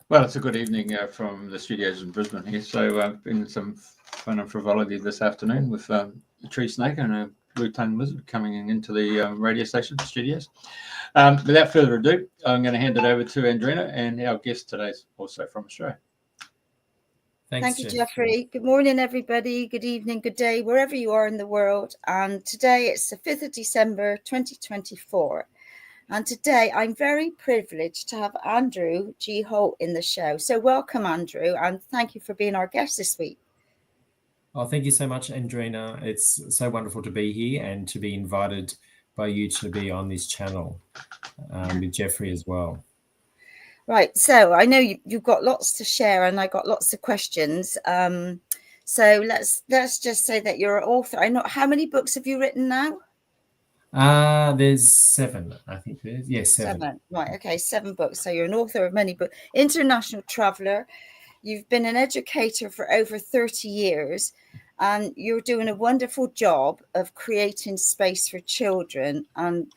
Well, it's a good evening from the studios in Brisbane here. So, been some fun and frivolity this afternoon with a tree snake and a blue-tongued lizard coming into the radio station studios. Without further ado, I'm going to hand it over to Andrena, and our guest today is also from Australia. Thank you, Jeffrey. Good morning, everybody. Good evening, good day, wherever you are in the world. And today it's the 5th of December, 2024. And today I'm very privileged to have Andrew Ge Holt in the show. So welcome, Andrew, and thank you for being our guest this week. Oh, thank you so much, Andrena. It's so wonderful to be here and to be invited by you to be on this channel with Jeffrey as well. Right. So I know you've got lots to share and I got lots of questions. So let's just say that you're an author. I know, how many books have you written now? There's 7, I think there's. Yes, 7. Right. Okay. 7 books. So you're an author of many books, international traveler. You've been an educator for over 30 years and you're doing a wonderful job of creating space for children and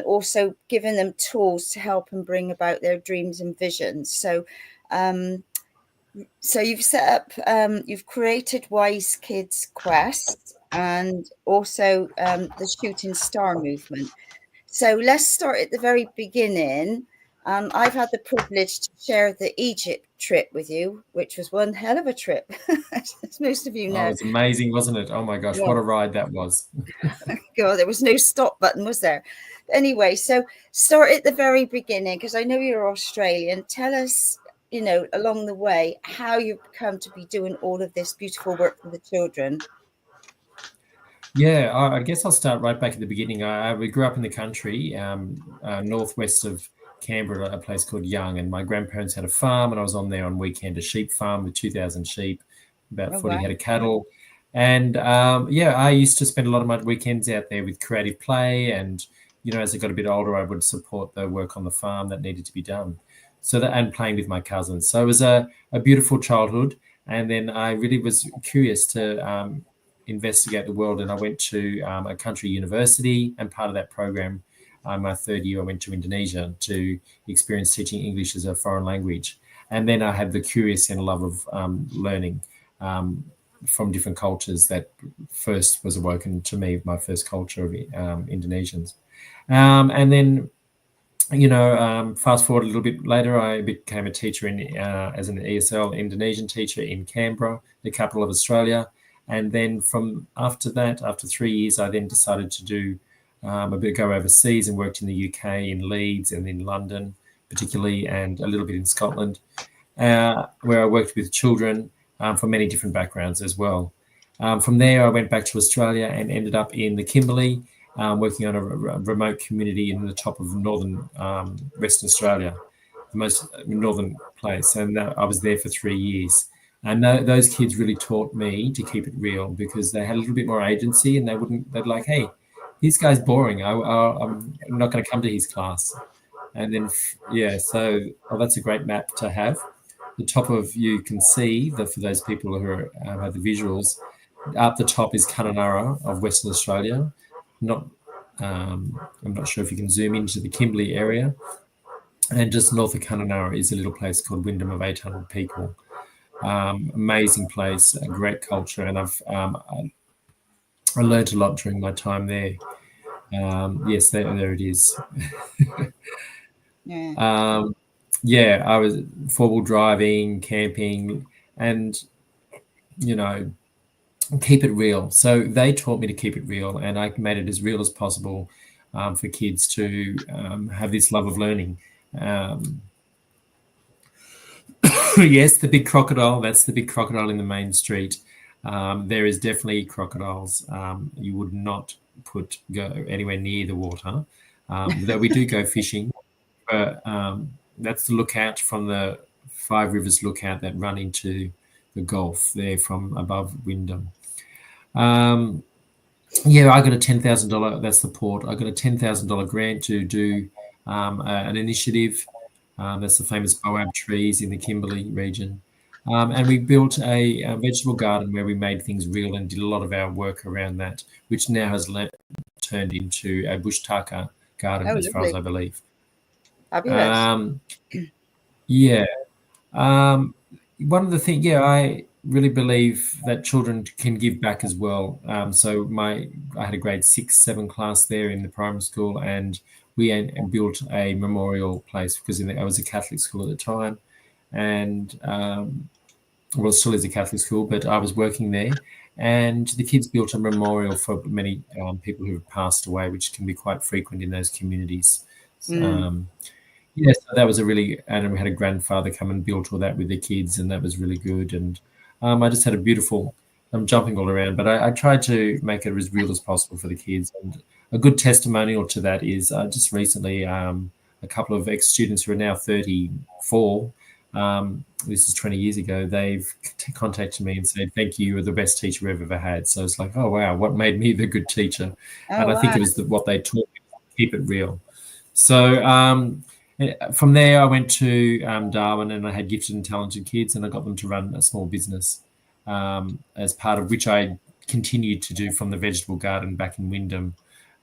also giving them tools to help them bring about their dreams and visions. So you've set up, you've created Wise Kids Quest and also the Shooting Star movement. So let's start at the very beginning. I've had the privilege to share the Egypt trip with you, which was one hell of a trip, as most of you know. Oh, it was amazing, wasn't it? Oh my gosh, what a ride that was. God, there was no stop button, was there? Anyway, so start at the very beginning, because I know you're Australian. Tell us, along the way, how you've come to be doing all of this beautiful work for the children. Yeah, I guess I'll start right back at the beginning. We grew up in the country, northwest of Canberra, a place called Young, and my grandparents had a farm, and I was on there on weekend, a sheep farm with 2,000 sheep, about 40 head of cattle. And I used to spend a lot of my weekends out there with creative play. And, as I got a bit older, I would support the work on the farm that needed to be done. And playing with my cousins. So it was a beautiful childhood. And then I really was curious to investigate the world. And I went to a country university, and part of that program, my 3rd year, I went to Indonesia to experience teaching English as a foreign language. And then I had the curious and love of learning from different cultures that first was awoken to me, my first culture of Indonesians. And then, fast forward a little bit later, I became a teacher as an ESL Indonesian teacher in Canberra, the capital of Australia. And then after 3 years, I then decided to go overseas and worked in the UK, in Leeds and in London particularly, and a little bit in Scotland, where I worked with children from many different backgrounds as well. From there, I went back to Australia and ended up in the Kimberley, working on a remote community in the top of northern Western Australia, the most northern place. And I was there for 3 years. And those kids really taught me to keep it real, because they had a little bit more agency, and they'd like, hey, this guy's boring. I'm not going to come to his class. And then, that's a great map to have. The top of, you can see, for those people who have the visuals, up the top is Kununurra of Western Australia. I'm not sure if you can zoom into the Kimberley area. And just north of Kununurra is a little place called Wyndham of 800 people. Amazing place, a great culture, and I learned a lot during my time there. Yes, there it is. I was 4-wheel driving, camping, and keep it real. So they taught me to keep it real, and I made it as real as possible for kids to have this love of learning. Yes, the big crocodile, that's the big crocodile in the main street. There is definitely crocodiles. You would not go anywhere near the water, though we do go fishing. But that's the lookout from the 5 Rivers lookout that run into the Gulf there from above Wyndham. I got a $10,000, that's the port. I got a $10,000 grant to do an initiative. That's the famous boab trees in the Kimberley region. And we built a vegetable garden where we made things real and did a lot of our work around that, which now has turned into a bush taka garden, as far as I believe. Fabulous. One of the things, I really believe that children can give back as well. So I had a grade 6, 7 class there in the primary school, and we built a memorial place because I was a Catholic school at the time, and well, it still is a Catholic school, but I was working there, and the kids built a memorial for many people who have passed away, which can be quite frequent in those communities. Yeah, so that was and we had a grandfather come and build all that with the kids, and that was really good. And I just had a beautiful, I'm jumping all around, but I tried to make it as real as possible for the kids. And a good testimonial to that is just recently, a couple of ex-students who are now 34, this is 20 years ago, they've contacted me and said, thank you, you're the best teacher we've ever had. So it's like, oh, wow, what made me the good teacher? And I think it was what they taught me, keep it real. So from there, I went to Darwin, and I had gifted and talented kids, and I got them to run a small business, as part of which I continued to do from the vegetable garden back in Wyndham.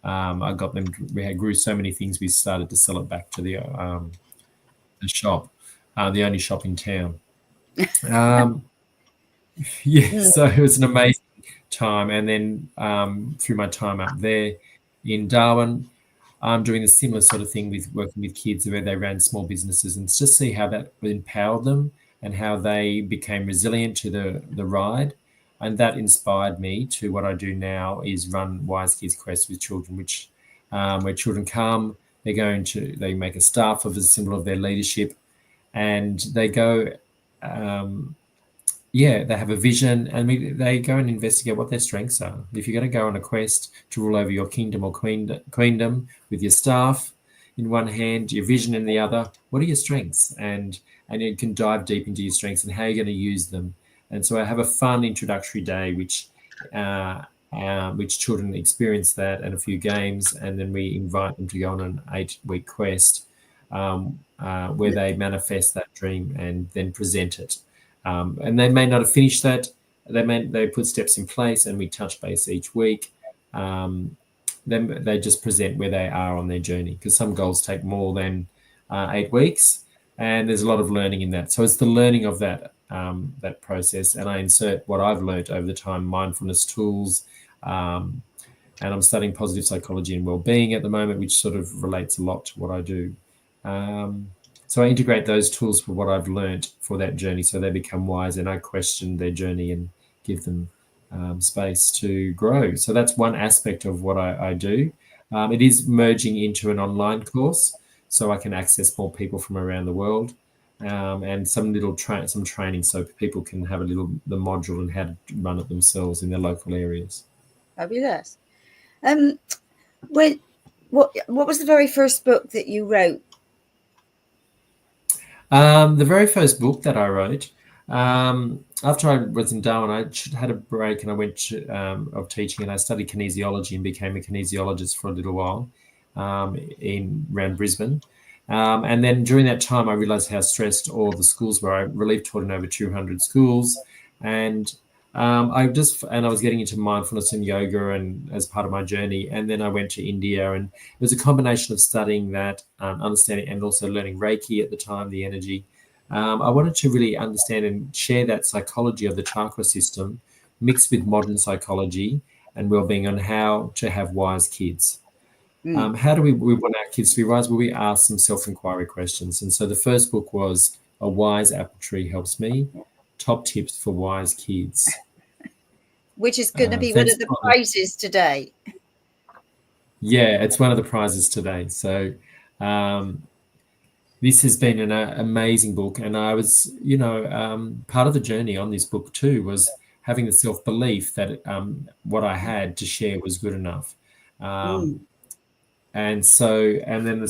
I got them. We grew so many things. We started to sell it back to the shop, the only shop in town. So it was an amazing time. And then through my time up there in Darwin, I'm doing a similar sort of thing with working with kids where they ran small businesses, and just see how that empowered them and how they became resilient to the ride. And that inspired me to what I do now, is run Wise Kids Quest with children, which where children come, they make a staff of a symbol of their leadership, and they go, they have a vision, and they go and investigate what their strengths are. If you're going to go on a quest to rule over your kingdom or queendom with your staff in one hand, your vision in the other, what are your strengths? And you can dive deep into your strengths and how you're going to use them. And so I have a fun introductory day, which children experience that, and a few games, and then we invite them to go on an 8-week quest where they manifest that dream and then present it. And they may not have finished that. They put steps in place, and we touch base each week. Then they just present where they are on their journey, because some goals take more than 8 weeks, and there's a lot of learning in that. So it's the learning of that process, and I insert what I've learned over the time, mindfulness tools, and I'm studying positive psychology and wellbeing at the moment, which sort of relates a lot to what I do. So I integrate those tools for what I've learned for that journey, so they become wise, and I question their journey and give them space to grow. So that's one aspect of what I do. It is merging into an online course, so I can access more people from around the world, and some training, so people can have the module and how to run it themselves in their local areas. Fabulous. What was the very first book that you wrote? The very first book that I wrote, after I was in Darwin, I had a break, and I went of teaching, and I studied kinesiology and became a kinesiologist for a little while around Brisbane. And then during that time, I realized how stressed all the schools were. I relief taught in over 200 schools, and I was getting into mindfulness and yoga, and as part of my journey. And then I went to India, and it was a combination of studying that, understanding, and also learning Reiki at the time, the energy. I wanted to really understand and share that psychology of the chakra system mixed with modern psychology and well-being on how to have wise kids. How do we want our kids to be wise? Well, we ask some self-inquiry questions. And so the first book was A Wise Apple Tree Helps Me, Top Tips for Wise Kids. Which is going to be one of the prizes today. Yeah, it's one of the prizes today. So this has been an amazing book. And I was, part of the journey on this book too was having the self-belief that what I had to share was good enough. And then the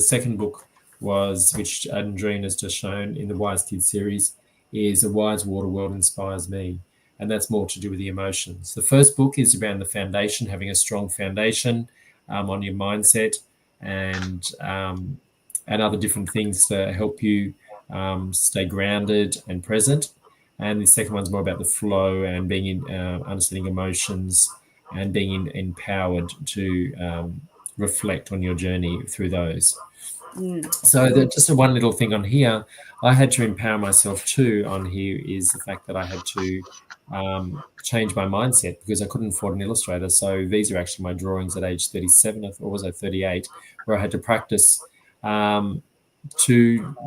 second book was, which Andrena's just shown in the Wise Kids series, is A Wise Water World Inspires Me. And that's more to do with the emotions. The first book is around the foundation, having a strong foundation on your mindset, and other different things to help you stay grounded and present. And the second one's more about the flow and being in understanding emotions and being empowered to reflect on your journey through those. So just one little thing on here, I had to empower myself too on here is the fact that I had to change my mindset because I couldn't afford an illustrator. So these are actually my drawings at age 37, or was I 38, where I had to practice to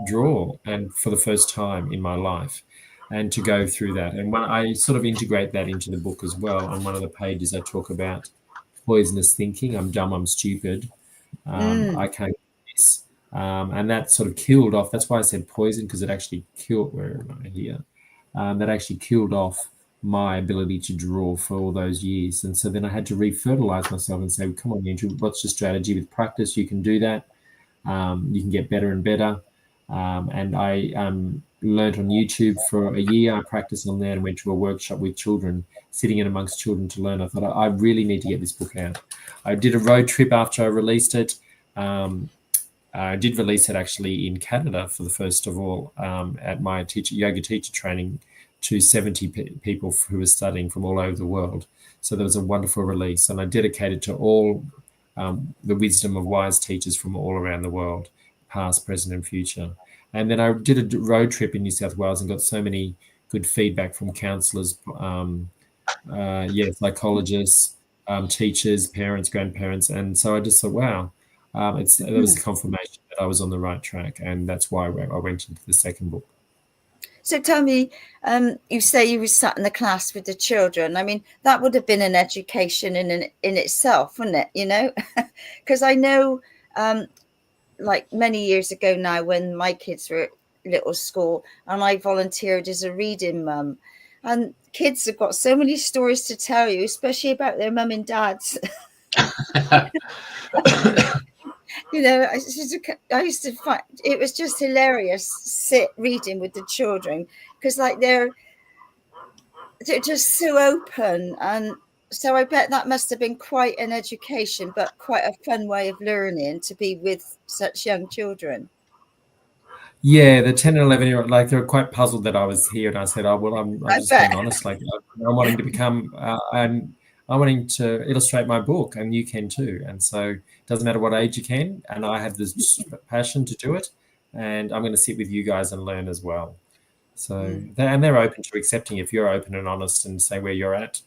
draw and for the first time in my life and to go through that. And when I sort of integrate that into the book as well, on one of the pages I talk about poisonous thinking. I'm dumb, I'm stupid. I can't do this. And that sort of killed off. That's why I said poison, because it actually killed, where am I here? That actually killed off my ability to draw for all those years. And so then I had to refertilize myself and say, come on, Andrew, what's your strategy? With practice, you can do that. You can get better and better. And I learned on YouTube for a year. I practiced on there and went to a workshop with children, sitting in amongst children to learn. I thought, I really need to get this book out. I did a road trip after I released it. I did release it actually in Canada for the first of all at my yoga teacher training to 70 people who were studying from all over the world. So there was a wonderful release, and I dedicated to all the wisdom of wise teachers from all around the world, past, present, and future. And then I did a road trip in New South Wales and got so many good feedback from counsellors, psychologists, teachers, parents, grandparents. And so I just thought, wow, there was a confirmation that I was on the right track. And that's why I went into the second book. So tell me, you say you were sat in the class with the children. I mean, that would have been an education in itself, wouldn't it? You know, because I know, like many years ago now, when my kids were at little school, and I volunteered as a reading mum, and kids have got so many stories to tell you, especially about their mum and dads. You know, I used to find it was just hilarious sit reading with the children, because like they're just so open, and so I bet that must have been quite an education, but quite a fun way of learning to be with such young children. Yeah, the 10 and 11-year-old, like, they were quite puzzled that I was here, and I said, "Oh well, I'm just being honest. Like, I'm wanting to become, I'm wanting to illustrate my book, and you can too. And so it doesn't matter what age you can, and I have this passion to do it, and I'm going to sit with you guys and learn as well." So they're open to accepting if you're open and honest and say where you're at.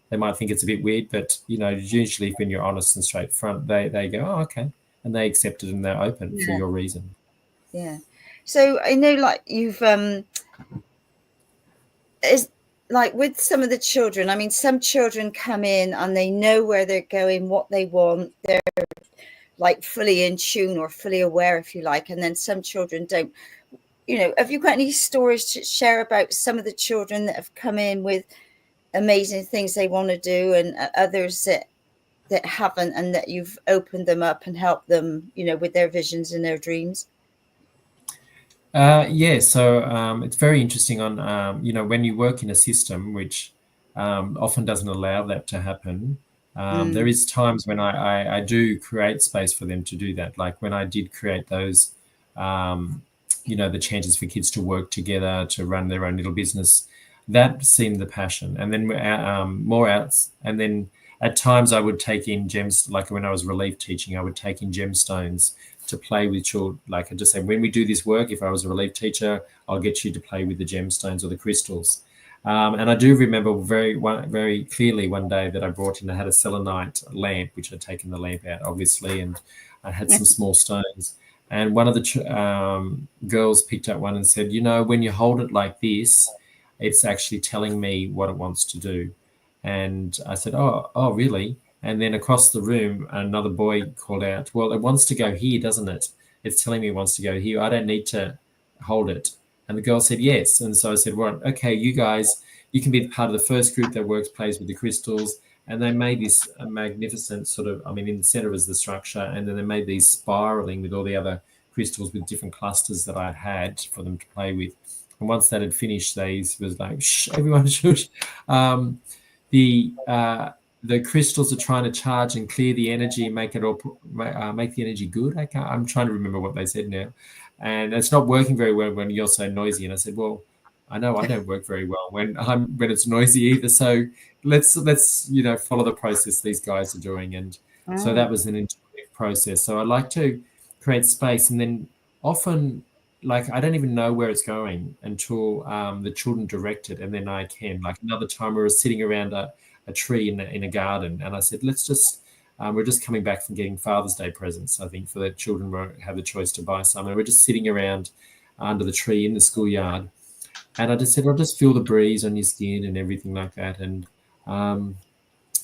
They might think it's a bit weird, but you know, usually when you're honest and straight front, they go, "Oh, okay," and they accept it and they're open for your reason. Yeah. So I know, like, you've is like with some of the children. I mean, some children come in and they know where they're going, what they want. They're like fully in tune or fully aware, if you like. And then some children don't. You know, have you got any stories to share about some of the children that have come in with amazing things they want to do, and others that haven't, and that you've opened them up and helped them, you know, with their visions and their dreams? So it's very interesting on, you know, when you work in a system which often doesn't allow that to happen, there is times when I do create space for them to do that. Like when I did create those, you know, the chances for kids to work together, to run their own little business, that seemed the passion. And then and then at times I would take in gems, like when I was relief teaching, I would take in gemstones to play with children. Like I just say, when we do this work, if I was a relief teacher, I'll get you to play with the gemstones or the crystals. And I do remember very clearly one day that I brought in, I had a selenite lamp, which I'd taken the lamp out, obviously, and I had some small stones. And one of the girls picked up one and said, you know, when you hold it like this, it's actually telling me what it wants to do. And I said, oh, really? And then across the room, another boy called out, well, it wants to go here, doesn't it? It's telling me it wants to go here. I don't need to hold it. And the girl said, yes. And so I said, well, okay, you guys, you can be part of the first group that plays with the crystals. And they made this magnificent sort of, I mean, in the center was the structure. And then they made these spiraling with all the other crystals with different clusters that I had for them to play with. And once that had finished, they was like, shh, everyone shush. The crystals are trying to charge and clear the energy and make the energy good. I'm trying to remember what they said now. And it's not working very well when you're so noisy. And I said, well, I know I don't work very well when it's noisy either. So let's follow the process these guys are doing. And so that was an intuitive process. So I like to create space, and then often, like, I don't even know where it's going until the children direct it, and then I can. Like another time, we were sitting around a tree in a garden, and I said, let's just. We're just coming back from getting Father's Day presents, I think, for the children who have the choice to buy some. And we're just sitting around under the tree in the schoolyard. And I just said, I'll just feel the breeze on your skin and everything like that. And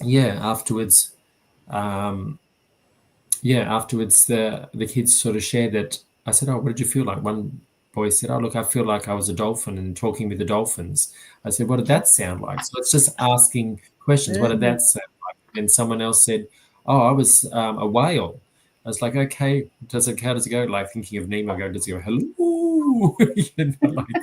afterwards, the kids sort of shared that. I said, oh, what did you feel like? One boy said, oh, look, I feel like I was a dolphin and talking with the dolphins. I said, what did that sound like? So it's just asking questions. What did that sound like? And someone else said, oh, I was a whale. I was like, okay, how does it go? Like thinking of Nemo, does it go, hello? Like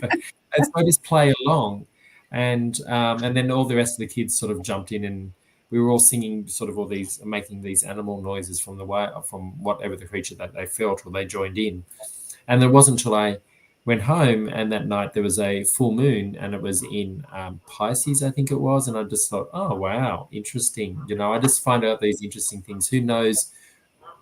that. And so I just play along. And then all the rest of the kids sort of jumped in, and we were all singing sort of all these, making these animal noises from whatever the creature that they felt, or they joined in. And it wasn't until I went home, and that night there was a full moon, and it was in Pisces, I think it was. And I just thought, oh, wow, interesting. I just find out these interesting things. Who knows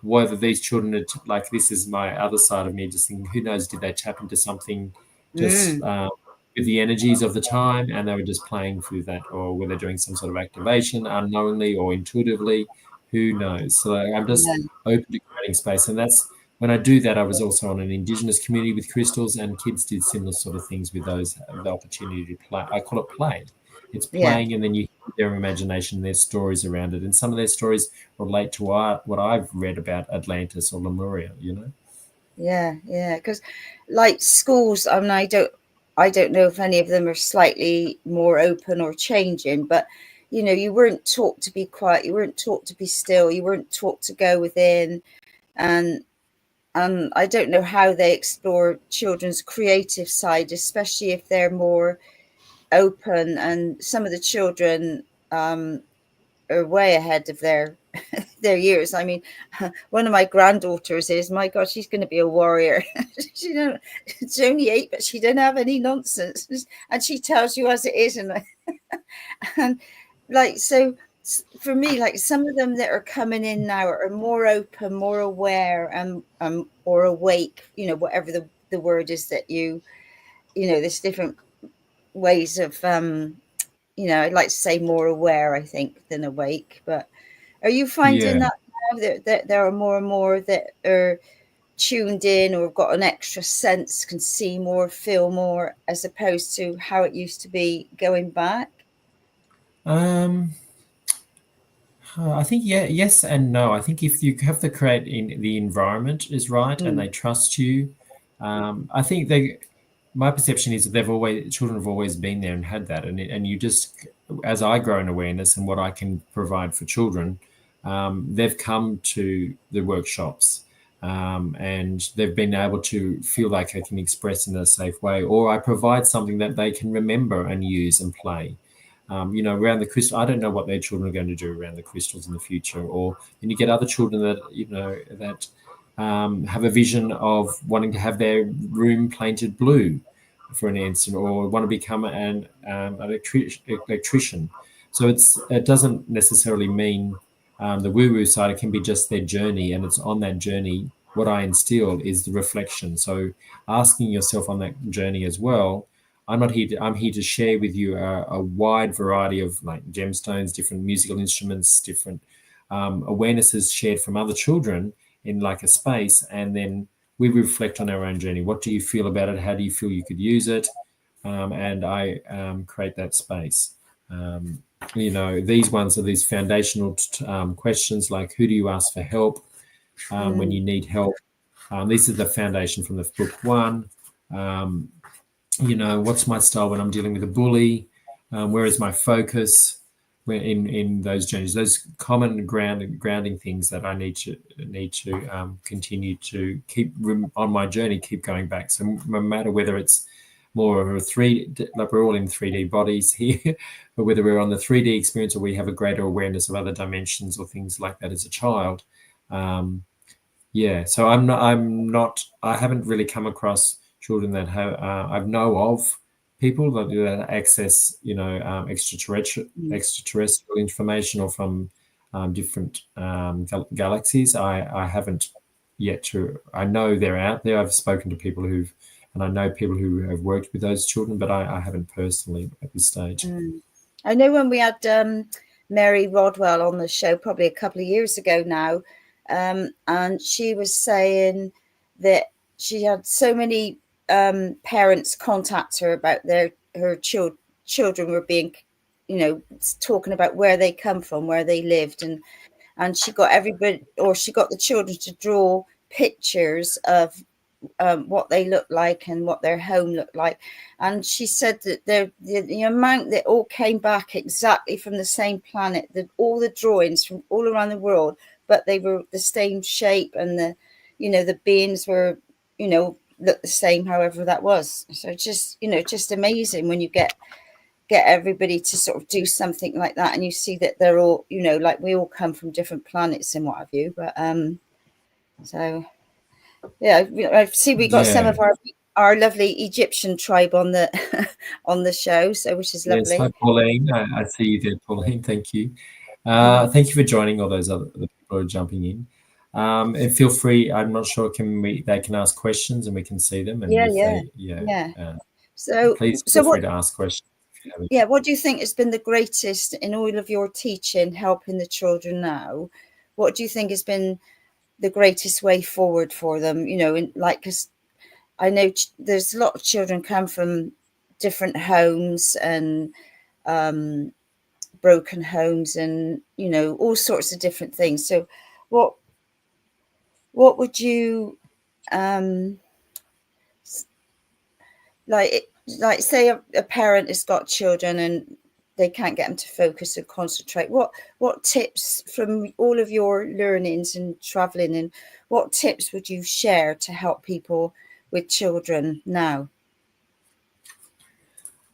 whether these children are like, this is my other side of me, just thinking, who knows, did they tap into something just with the energies of the time, and they were just playing through that, or were they doing some sort of activation unknowingly or intuitively? Who knows? So I'm just open to creating space. And that's, when I do that, I was also on an Indigenous community with crystals, and kids did similar sort of things with those, the opportunity to play. I call it play. It's playing, and then you hear their imagination, their stories around it. And some of their stories relate to what I've read about Atlantis or Lemuria, Yeah, because like schools, I mean, I don't know if any of them are slightly more open or changing, but you weren't taught to be quiet, you weren't taught to be still, you weren't taught to go within, and I don't know how they explore children's creative side, especially if they're more open. And some of the children are way ahead of their years. I mean, one of my granddaughters is, my God, she's going to be a warrior. It's only 8, but she didn't have any nonsense, and she tells you as it is. And like, so for me, like, some of them that are coming in now are more open, more aware, and or awake, whatever the word is that there's different ways of I'd like to say more aware, I think, than awake. But are you finding that now that there are more and more that are tuned in, or have got an extra sense, can see more, feel more, as opposed to how it used to be going back? I think yes and no. I think if you have to create in the environment is right, and they trust you, I think my perception is that children have always been there and had that, and you just, as I grow in awareness and what I can provide for children, they've come to the workshops, and they've been able to feel like they can express in a safe way, or I provide something that they can remember and use and play. Around the crystal, I don't know what their children are going to do around the crystals in the future. Or then you get other children that have a vision of wanting to have their room painted blue for an instant, or want to become an electrician. So it doesn't necessarily mean the woo-woo side. It can be just their journey, and it's on that journey. What I instill is the reflection. So asking yourself on that journey as well. I'm here to share with you a wide variety of like gemstones, different musical instruments, different awarenesses shared from other children in like a space, and then we reflect on our own journey. What do you feel about it? How do you feel you could use it? And I create that space. These ones are these foundational questions, like who do you ask for help when you need help? This is the foundation from the book one. What's my style when I'm dealing with a bully? Where is my focus in those journeys? Those common grounding things that I need to continue to keep on my journey, keep going back. So no matter whether it's more of a like we're all in 3D bodies here, but whether we're on the 3D experience or we have a greater awareness of other dimensions or things like that as a child. So I haven't really come across children that have, I know of people that access, extraterrestrial information or from different galaxies. I haven't yet to. I know they're out there. I've spoken to people and I know people who have worked with those children, but I haven't personally at this stage. I know when we had Mary Rodwell on the show probably a couple of years ago now, and she was saying that she had so many parents contact her about her children were being, talking about where they come from, where they lived, and she got everybody, or she got the children to draw pictures of what they look like and what their home looked like. And she said that the amount that all came back exactly from the same planet, that all the drawings from all around the world, but they were the same shape, and the beings were, looked the same, however that was. So just amazing when you get everybody to sort of do something like that, and you see that they're all, like we all come from different planets and what have you. But so yeah, I see we got some of our lovely Egyptian tribe on the on the show, so which is lovely. Yes, hi Pauline. I see you there, Pauline. Thank you. Thank you for joining all those other people who are jumping in. And feel free. I'm not sure. They can ask questions and we can see them. And So please feel free to ask questions. Yeah, what do you think has been the greatest in all of your teaching, helping the children now? What do you think has been the greatest way forward for them? Because I know there's a lot of children come from different homes and broken homes and, all sorts of different things. So what would you like say a parent has got children and they can't get them to focus and concentrate? What tips from all of your learnings and traveling, and what tips would you share to help people with children now?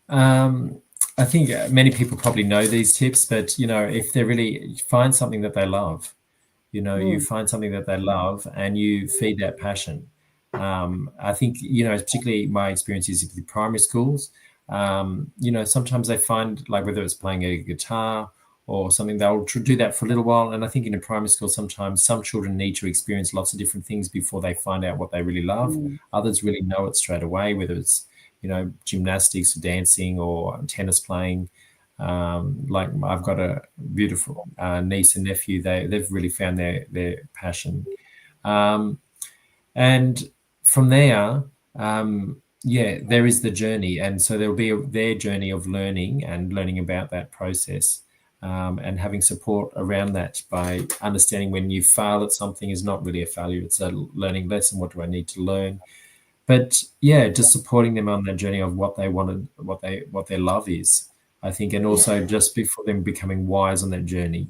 I think many people probably know these tips, but if they really find something that they love, you find something that they love and you feed that passion. I think, particularly my experience is with primary schools. Sometimes they find, like, whether it's playing a guitar or something, they'll do that for a little while. And I think in a primary school, sometimes some children need to experience lots of different things before they find out what they really love. Others really know it straight away, whether it's, gymnastics, dancing, or tennis playing. Like I've got a beautiful niece and nephew. They've really found their passion. And from there, there is the journey. And so there'll be their journey of learning about that process, and having support around that by understanding when you fail at something is not really a failure. It's a learning lesson. What do I need to learn? But just supporting them on that journey of what they wanted, what their love is, I think, and also just before them becoming wise on that journey,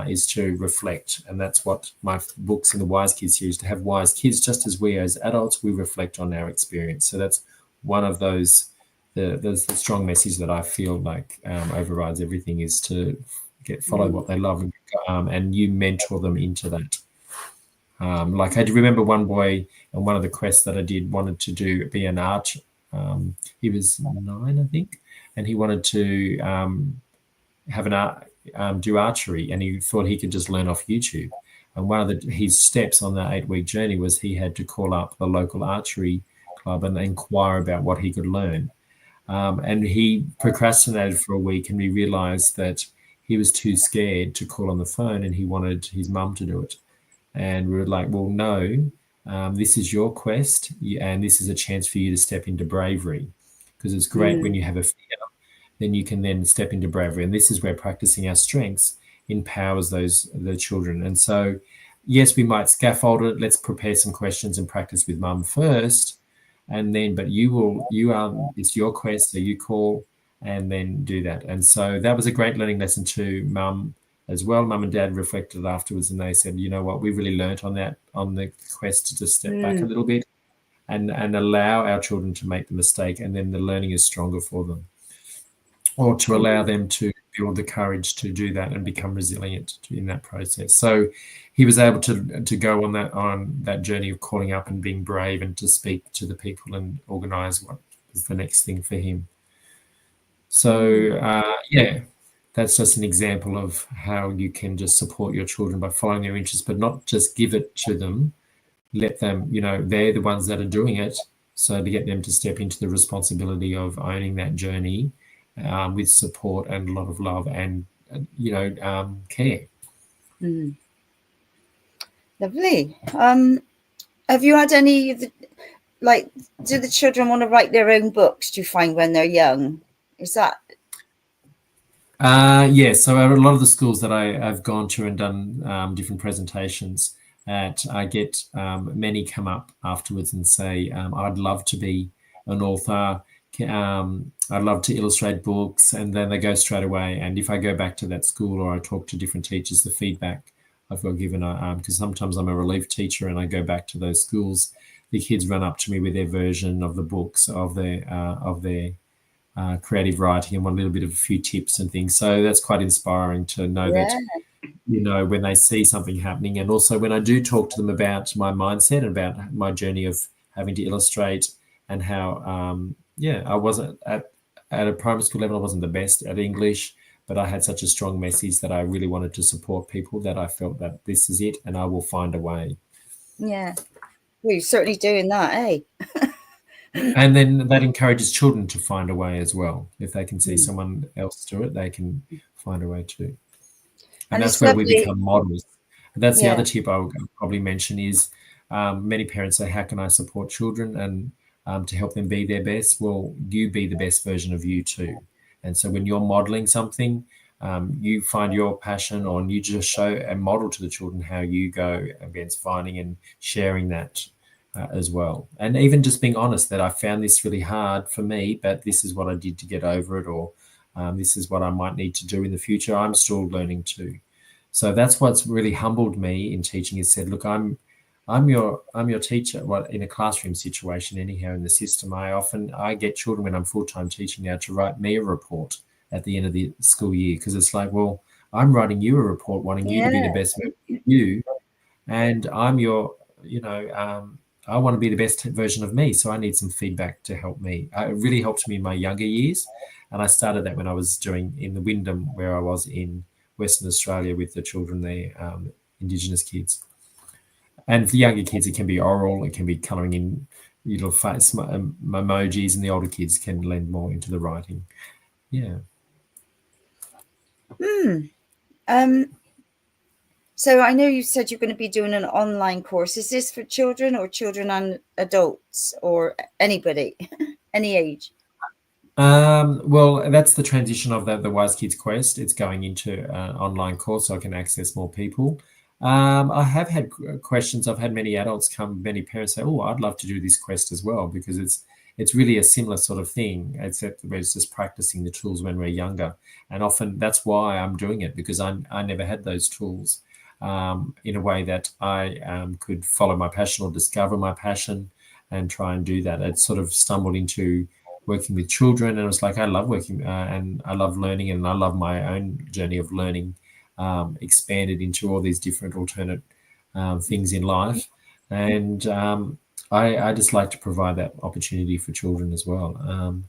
is to reflect. And that's what my books in the Wise Kids series, to have wise kids, just as we as adults, we reflect on our experience. So that's one of those, the strong message that I feel like overrides everything, is to follow what they love, and you mentor them into that. Like I remember one boy on one of the quests that I did wanted to be an archer. He was 9, I think, and he wanted to do archery, and he thought he could just learn off YouTube. And one of his steps on that 8-week journey was he had to call up the local archery club and inquire about what he could learn. And he procrastinated for a week, and we realized that he was too scared to call on the phone, and he wanted his mum to do it. And we were like, well, no, this is your quest, and this is a chance for you to step into bravery, because it's great when you have a fear, then you can then step into bravery. And this is where practicing our strengths empowers the children. And so, yes, we might scaffold it. Let's prepare some questions and practice with mum first. And then, but it's your quest, so you call and then do that. And so that was a great learning lesson to mum as well. Mum and dad reflected afterwards, and they said, you know what, we really learnt on the quest to just step back a little bit and allow our children to make the mistake, and then the learning is stronger for them. Or to allow them to build the courage to do that and become resilient in that process. So he was able to go on that journey of calling up and being brave, and to speak to the people and organise what was the next thing for him. So that's just an example of how you can just support your children by following their interests, but not just give it to them. Let them, they're the ones that are doing it. So to get them to step into the responsibility of owning that journey with support and a lot of love and, care. Mm. Lovely. Have you had any, do the children want to write their own books, do you find, when they're young? Is that? Yeah, so a lot of the schools that I've gone to and done different presentations at, I get many come up afterwards and say, I'd love to be an author, I'd love to illustrate books, and then they go straight away. And if I go back to that school or I talk to different teachers, the feedback I've got given, because sometimes I'm a relief teacher and I go back to those schools, the kids run up to me with their version of the books, of their creative writing, and want a little bit of a few tips and things. So that's quite inspiring to know that, when they see something happening. And also when I do talk to them about my mindset, about my journey of having to illustrate, and how, I wasn't at a primary school level, I wasn't the best at English, but I had such a strong message that I really wanted to support people, that I felt that this is it and I will find a way. Yeah, well, you're certainly doing that, eh? And then that encourages children to find a way as well. If they can see someone else do it, they can find a way too. And that's where we become models. And that's the other tip I would probably mention is many parents say, how can I support children and to help them be their best? Well, you be the best version of you too. And so when you're modeling something, you find your passion, or you just show and model to the children how you go against finding and sharing that as well. And even just being honest that I found this really hard for me, but this is what I did to get over it, or this is what I might need to do in the future. I'm still learning too. So that's what's really humbled me in teaching, is said, look, I'm your teacher. Well, in a classroom situation, anyhow, in the system, I get children when I'm full-time teaching now to write me a report at the end of the school year, because it's like, well, I'm writing you a report wanting you to be the best version of you, and I'm your, I want to be the best version of me, so I need some feedback to help me. It really helped me in my younger years, and I started that when I was doing in the Wyndham, where I was in Western Australia with the children there, Indigenous kids. And for the younger kids, it can be oral, it can be colouring in little face emojis, and the older kids can lend more into the writing. Yeah. So I know you said you're going to be doing an online course. Is this for children or children and adults, or anybody, any age? Well, that's the transition of the Wise Kids Quest. It's going into an online course so I can access more people. I have had questions. I've had many many parents say, oh, I'd love to do this quest as well, because it's really a similar sort of thing, except we're just practicing the tools when we're younger. And often that's why I'm doing it, because I never had those tools in a way that I could follow my passion or discover my passion and try and do that. It sort of stumbled into working with children, and it was like, I love working and I love learning, and I love my own journey of learning, expanded into all these different alternate things in life. And I just like to provide that opportunity for children as well.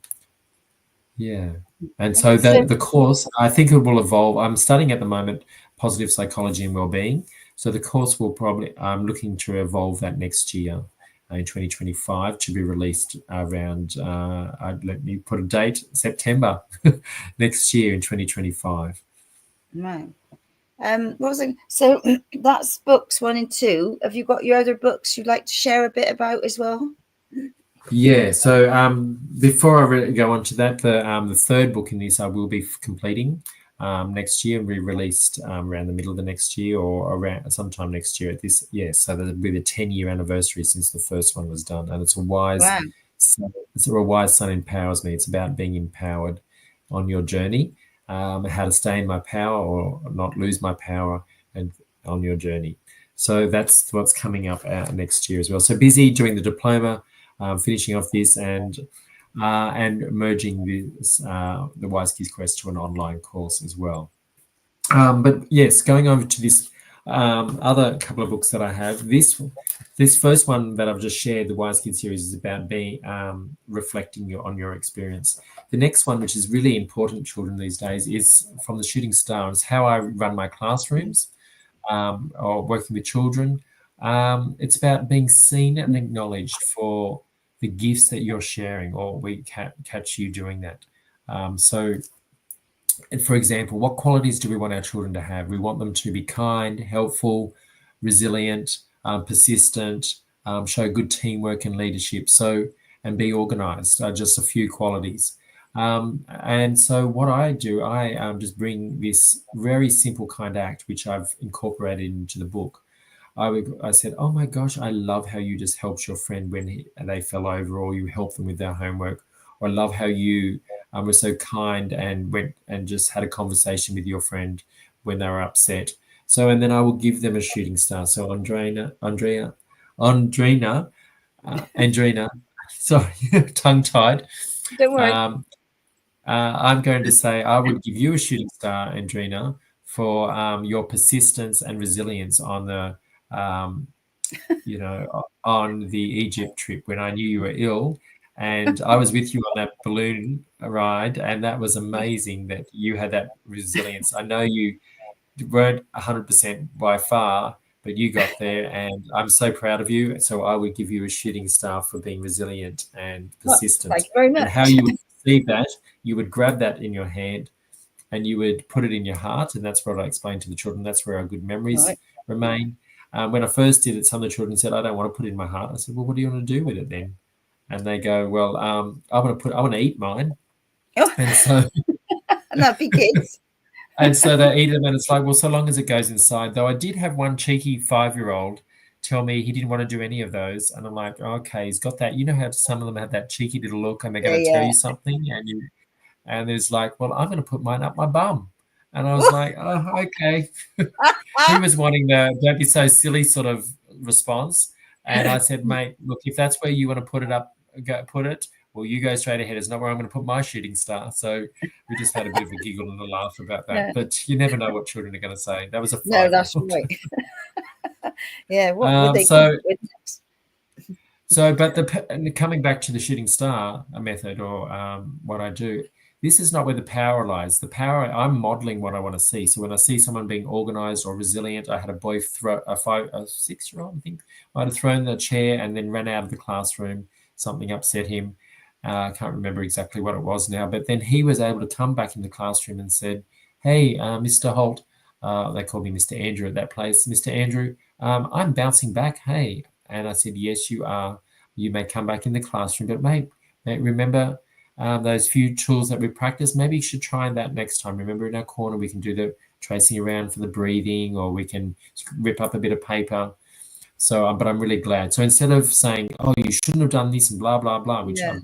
And so the course, I think it will evolve. I'm studying at the moment positive psychology and wellbeing. So the course will I'm looking to evolve that next year in 2025 to be released around, let me put a date, September next year in 2025. Right. What was it? So that's books 1 and 2. Have you got your other books you'd like to share a bit about as well? Yeah. So before I go on to that, the third book in this I will be completing next year and be released around the middle of the next year, or around sometime next year at this. Yeah. So there'll be the 10-year anniversary since the first one was done, and it's a wise. Wow. It's a wise son empowers me. It's about being empowered on your journey. How to stay in my power or not lose my power, and on your journey. So that's what's coming up next year as well. So busy doing the diploma, finishing off this, and merging this, the Wise Kids Quest to an online course as well. But yes, going over to this Other couple of books that I have. This first one that I've just shared, the Wise Kid series, is about being reflecting on your experience. The next one, which is really important to children these days, is from the Shooting Star. It's how I run my classrooms or working with children. It's about being seen and acknowledged for the gifts that you're sharing, or we catch you doing that. So, for example, what qualities do we want our children to have? We want them to be kind, helpful, resilient, persistent, show good teamwork and leadership. So, and be organized, just a few qualities. And so what I do, I just bring this very simple kind act, which I've incorporated into the book. I said, oh my gosh, I love how you just helped your friend when they fell over, or you helped them with their homework. Or I love how you were so kind and went and just had a conversation with your friend when they were upset. So, and then I will give them a shooting star. So Andrena, sorry, tongue tied. Don't worry. I'm going to say I would give you a shooting star, Andrena, for your persistence and resilience on the, on the Egypt trip when I knew you were ill, and I was with you on that balloon ride, and that was amazing that you had that resilience. I know you weren't 100% by far, but you got there, and I'm so proud of you. So I would give you a shooting star for being resilient and persistent. Thank you very much. And how you would perceive that, you would grab that in your hand and you would put it in your heart, and that's what I explained to the children. That's where our good memories remain. When I first did it, some of the children said, I don't want to put it in my heart. I said, well, what do you want to do with it then? And they go, well, I want to eat mine. Oh. And so that'd be kids. And so they eat them, and it's like, well, so long as it goes inside. Though I did have one cheeky 5-year-old tell me he didn't want to do any of those, and I'm like, okay, he's got that. You know how some of them have that cheeky little look, and they're going to tell you something, and there's like, well, I'm going to put mine up my bum, and I was like, oh, okay. He was wanting the don't be so silly sort of response, and I said, mate, look, if that's where you want to put it. Well, you go straight ahead. It's not where I'm going to put my shooting star. So we just had a bit of a giggle and a laugh about that. Yeah. But you never know what children are going to say. That was a 5-year-old. No, that's right. Yeah. What would they come with next? So, but coming back to the shooting star method, or what I do, this is not where the power lies. The power, I'm modeling what I want to see. So when I see someone being organized or resilient, I had a boy throw a 6-year-old, I think, might have thrown the chair and then ran out of the classroom. Something upset him. I can't remember exactly what it was now, but then he was able to come back in the classroom and said, hey, Mr. Holt, they called me Mr. Andrew at that place. Mr. Andrew, I'm bouncing back. Hey. And I said, yes, you are. You may come back in the classroom, but mate, remember those few tools that we practice? Maybe you should try that next time. Remember, in our corner, we can do the tracing around for the breathing, or we can rip up a bit of paper. So, but I'm really glad. So instead of saying, oh, you shouldn't have done this and blah, blah, blah, which I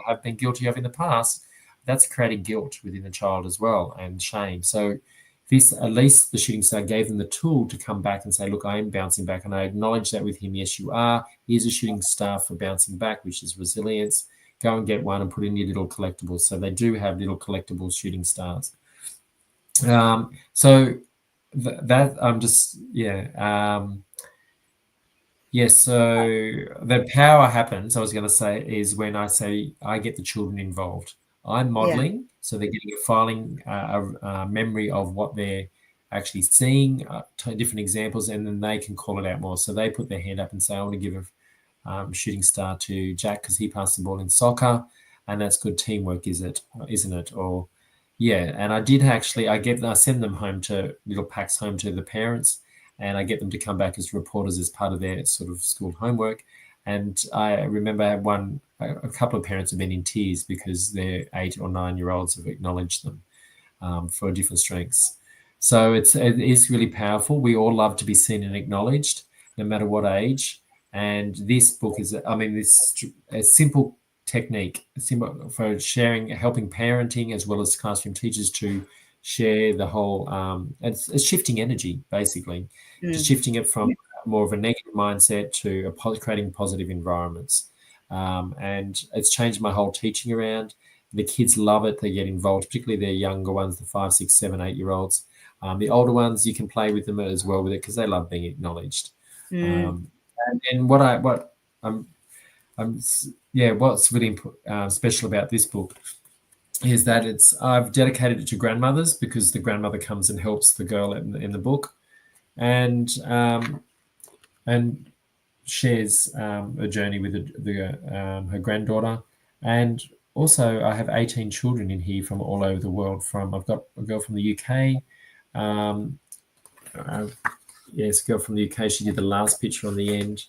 have been guilty of in the past, that's creating guilt within the child as well, and shame. So this, at least the shooting star gave them the tool to come back and say, look, I am bouncing back. And I acknowledge that with him. Yes, you are. Here's a shooting star for bouncing back, which is resilience. Go and get one and put in your little collectibles. So they do have little collectible shooting stars. So that I'm just, yes, so the power happens, I was going to say, is when I say I get the children involved. I'm modeling, so they're getting a filing, a memory of what they're actually seeing, different examples, and then they can call it out more. So they put their hand up and say, I want to give a shooting star to Jack because he passed the ball in soccer, and that's good teamwork, isn't it? Or, and I did actually, I send them home to little packs home to the parents, and I get them to come back as reporters as part of their sort of school homework. And I remember a couple of parents have been in tears because their 8 or 9-year-olds have acknowledged them for different strengths. So it is really powerful. We all love to be seen and acknowledged, no matter what age. And this book is, a simple technique, simple for sharing, helping parenting as well as classroom teachers to share the whole, it's shifting energy, basically, just shifting it from more of a negative mindset to creating positive environments. And it's changed my whole teaching around. The kids love it. They get involved, particularly their younger ones, the 5, 6, 7, 8-year-olds. The older ones, you can play with them as well with it because they love being acknowledged. Mm. And what's really special about this book is that I've dedicated it to grandmothers, because the grandmother comes and helps the girl in the book, and shares a journey with her granddaughter. And also I have 18 children in here from all over the world. I've got a girl from the UK. Yes, a girl from the UK. She did the last picture on the end.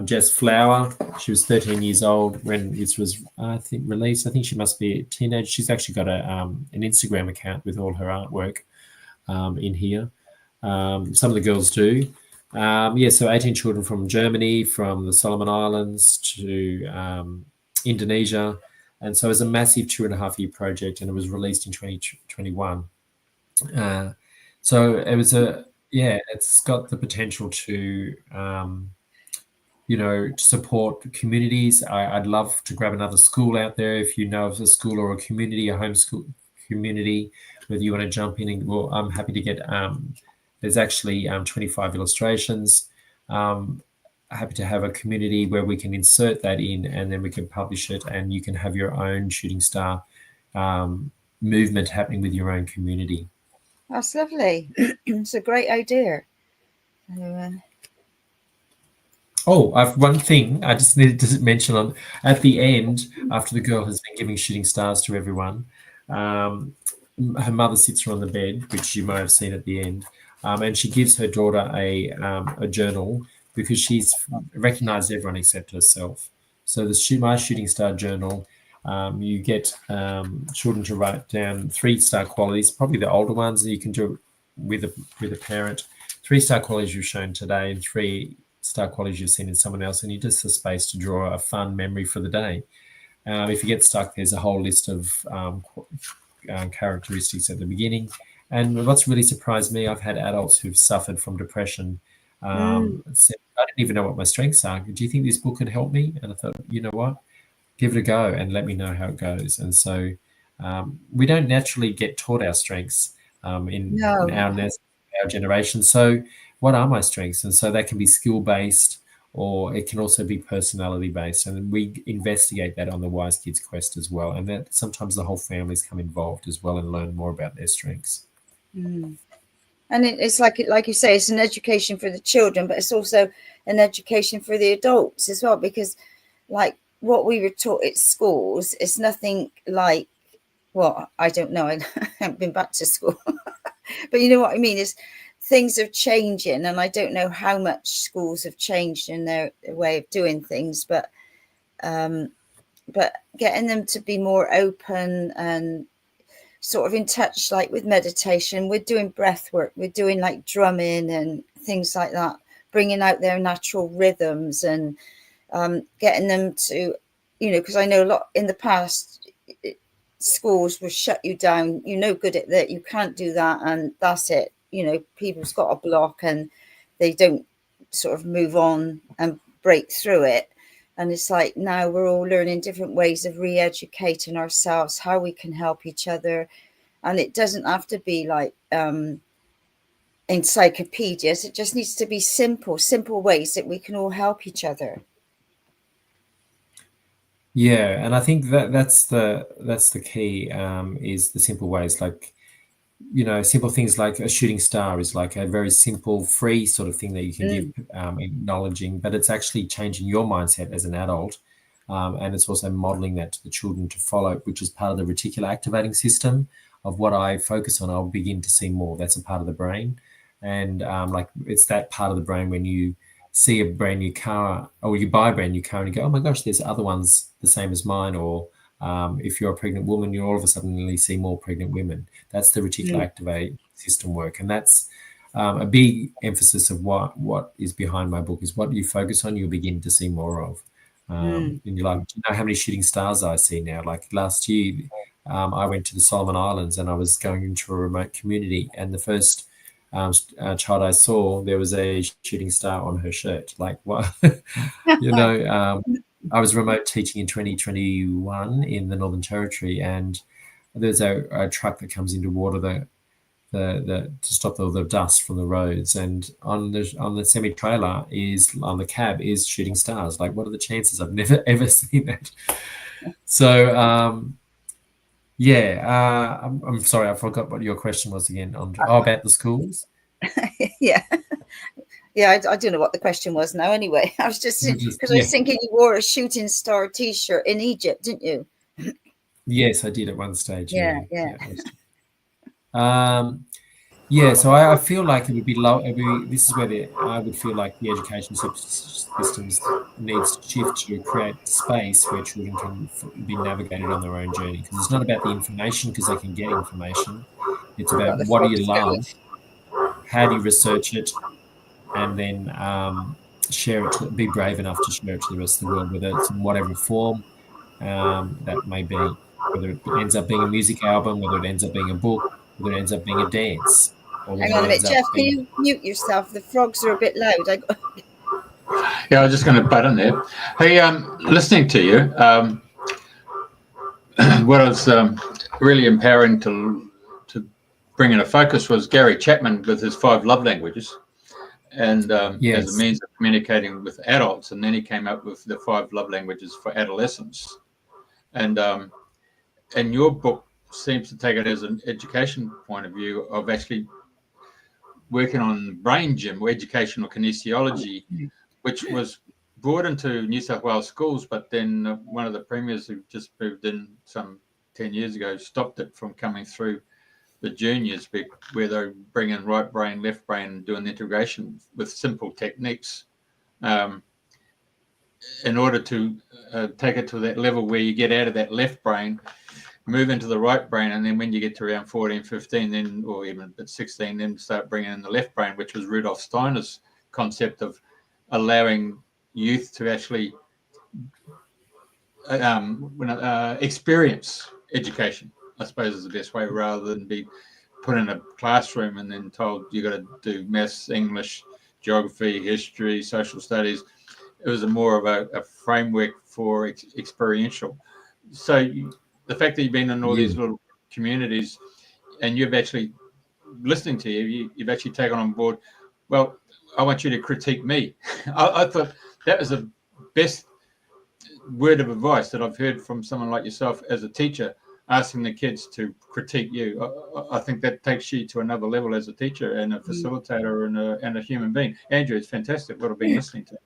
Jess Flower, she was 13 years old when this was, I think, released. I think she must be a teenager. She's actually got an Instagram account with all her artwork in here. Some of the girls do. So 18 children from Germany, from the Solomon Islands to Indonesia. And so it was a massive 2.5-year project, and it was released in 2021. So it was it's got the potential to, to support communities. I'd love to grab another school out there. If you know of a school or a community, a homeschool community, whether you want to jump in, I'm happy to get, there's actually 25 illustrations. Happy to have a community where we can insert that in, and then we can publish it, and you can have your own shooting star movement happening with your own community. That's lovely. It's a great idea. I've one thing I just needed to mention at the end, after the girl has been giving shooting stars to everyone. Her mother sits her on the bed, which you may have seen at the end, and she gives her daughter a journal, because she's recognised everyone except herself. So my shooting star journal, you get children to write down 3-star qualities, probably the older ones, that you can do with a parent. 3-star qualities you've shown today, and 3-star qualities you've seen in someone else, and you just have space to draw a fun memory for the day. If you get stuck, there's a whole list of characteristics at the beginning. And what's really surprised me, I've had adults who've suffered from depression said, I didn't even know what my strengths are. Do you think this book could help me? And I thought, you know what, give it a go and let me know how it goes. And so we don't naturally get taught our strengths in our generation. So what are my strengths? And so that can be skill-based, or it can also be personality-based. And we investigate that on the Wise Kids Quest as well. And that sometimes the whole families come involved as well and learn more about their strengths. Mm. And it's like you say, it's an education for the children, but it's also an education for the adults as well, because like what we were taught at schools, it's nothing like, well, I don't know, I haven't been back to school, but you know what I mean, is things are changing, and I don't know how much schools have changed in their way of doing things, but getting them to be more open and sort of in touch, like with meditation, we're doing breath work, we're doing like drumming and things like that, bringing out their natural rhythms, and getting them to, because I know a lot in the past, schools will shut you down, you're no good at that, you can't do that, and that's it. People's got a block and they don't sort of move on and break through it. And it's like now we're all learning different ways of re-educating ourselves, how we can help each other. And it doesn't have to be like encyclopedias. It just needs to be simple ways that we can all help each other. Yeah, and I think that's the key, is the simple ways. Like, simple things like a shooting star is like a very simple, free sort of thing that you can give, acknowledging, but it's actually changing your mindset as an adult. And it's also modeling that to the children to follow, which is part of the reticular activating system of what I focus on. I'll begin to see more. That's a part of the brain. And it's that part of the brain when you see a brand new car, or you buy a brand new car and you go, oh my gosh, there's other ones the same as mine. Or if you're a pregnant woman, you all of a sudden see more pregnant women. That's the reticular activating system work. And that's a big emphasis of what is behind my book, is what you focus on, you'll begin to see more of. And you're like, do you know how many shooting stars I see now? Like last year, I went to the Solomon Islands and I was going into a remote community, and the first child I saw, there was a shooting star on her shirt. Like, what? I was remote teaching in 2021 in the Northern Territory, and there's a truck that comes in to water to stop all the dust from the roads. And on the semi trailer on the cab is shooting stars. Like, what are the chances? I've never ever seen that. So I'm sorry, I forgot what your question was again, Andre. Oh, about the schools. Yeah. Yeah, I don't know what the question was now. Anyway, I was just because I was thinking you wore a shooting star T-shirt in Egypt, didn't you? Yes, I did at one stage. Yeah. So I feel like it would be low. This is where I would feel like the education systems needs to shift to create space where children can be navigated on their own journey. Because it's not about the information, because they can get information. It's about what do you love, how do you research it, and then share it. Be brave enough to share it to the rest of the world, whether it's in whatever form that may be. Whether it ends up being a music album, whether it ends up being a book, whether it ends up being a dance. Hang on a minute, Jeff, can you mute yourself? The frogs are a bit loud. Yeah, I was just going to butt in there. Hey, listening to you, what was really empowering to bring in a focus was Gary Chapman with his 5 love languages, and as a means of communicating with adults. And then he came up with the 5 love languages for adolescents. And your book seems to take it as an education point of view of actually working on brain gym or educational kinesiology, which was brought into New South Wales schools, but then one of the premiers who just moved in some 10 years ago stopped it from coming through the juniors, where they bring in right brain, left brain, and doing the integration with simple techniques in order to take it to that level where you get out of that left brain, move into the right brain, and then when you get to around 14, 15, then, or even at 16, then start bringing in the left brain, which was Rudolf Steiner's concept of allowing youth to actually experience education, I suppose is the best way, rather than be put in a classroom and then told you got to do maths, English, geography, history, social studies. It was more of a framework for experiential. So the fact that you've been in all these little communities and you've actually, listening to you've actually taken on board, well, I want you to critique me. I thought that was the best word of advice that I've heard from someone like yourself as a teacher, asking the kids to critique you. I think that takes you to another level as a teacher and a facilitator and a human being. Andrew, it's fantastic what I've been listening to.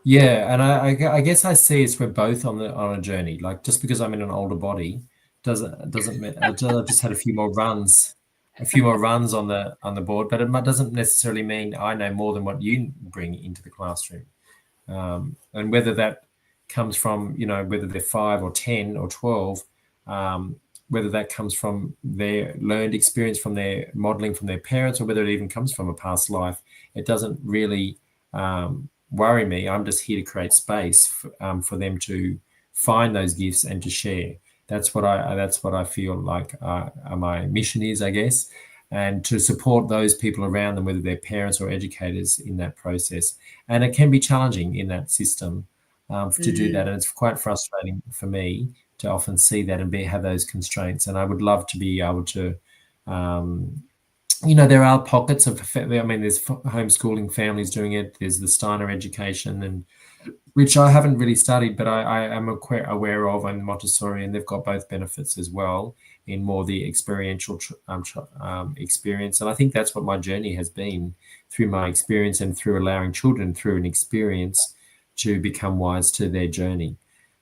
Yeah, and I guess I see we're both on a journey. Like, just because I'm in an older body doesn't mean I've just had a few more runs on the board, but it doesn't necessarily mean I know more than what you bring into the classroom. And whether that comes from, whether they're 5 or 10 or 12, whether that comes from their learned experience, from their modeling from their parents, or whether it even comes from a past life, it doesn't really worry me. I'm just here to create space for them to find those gifts and to share. That's what I feel like my mission is, I guess, and to support those people around them, whether they're parents or educators, in that process. And it can be challenging in that system to do that, and it's quite frustrating for me to often see that and have those constraints. And I would love to be able to. There are pockets of, there's homeschooling families doing it. There's the Steiner education, and which I haven't really studied, but I am aware of, and Montessori, and they've got both benefits as well in more the experiential experience. And I think that's what my journey has been, through my experience and through allowing children through an experience to become wise to their journey,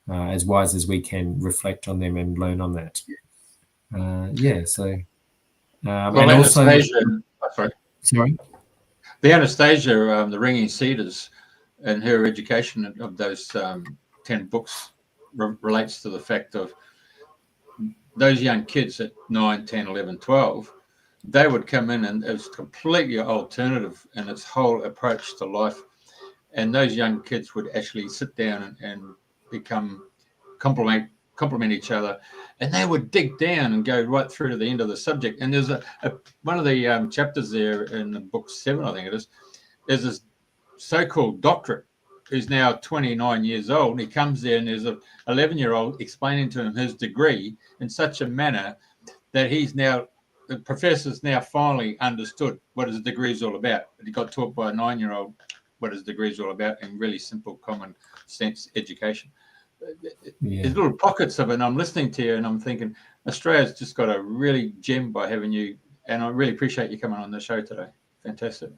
as wise as we can reflect on them and learn on that. Well, and also, sorry. The Anastasia, the Ringing Cedars, and her education of those 10 books relates to the fact of those young kids at 9, 10, 11, 12, they would come in and it was completely alternative in its whole approach to life. And those young kids would actually sit down and become complement each other, and they would dig down and go right through to the end of the subject. And there's one of the chapters there in the book 7, I think it is, there's this so-called doctorate who's now 29 years old. He comes there and there's an 11-year-old explaining to him his degree in such a manner that he's now the professors now finally understood what his degree is all about. He got taught by a 9-year-old what his degree is all about in really simple, common sense education. There's little pockets of it, and I'm listening to you and I'm thinking, Australia's just got a really gem by having you, and I really appreciate you coming on the show today. Fantastic.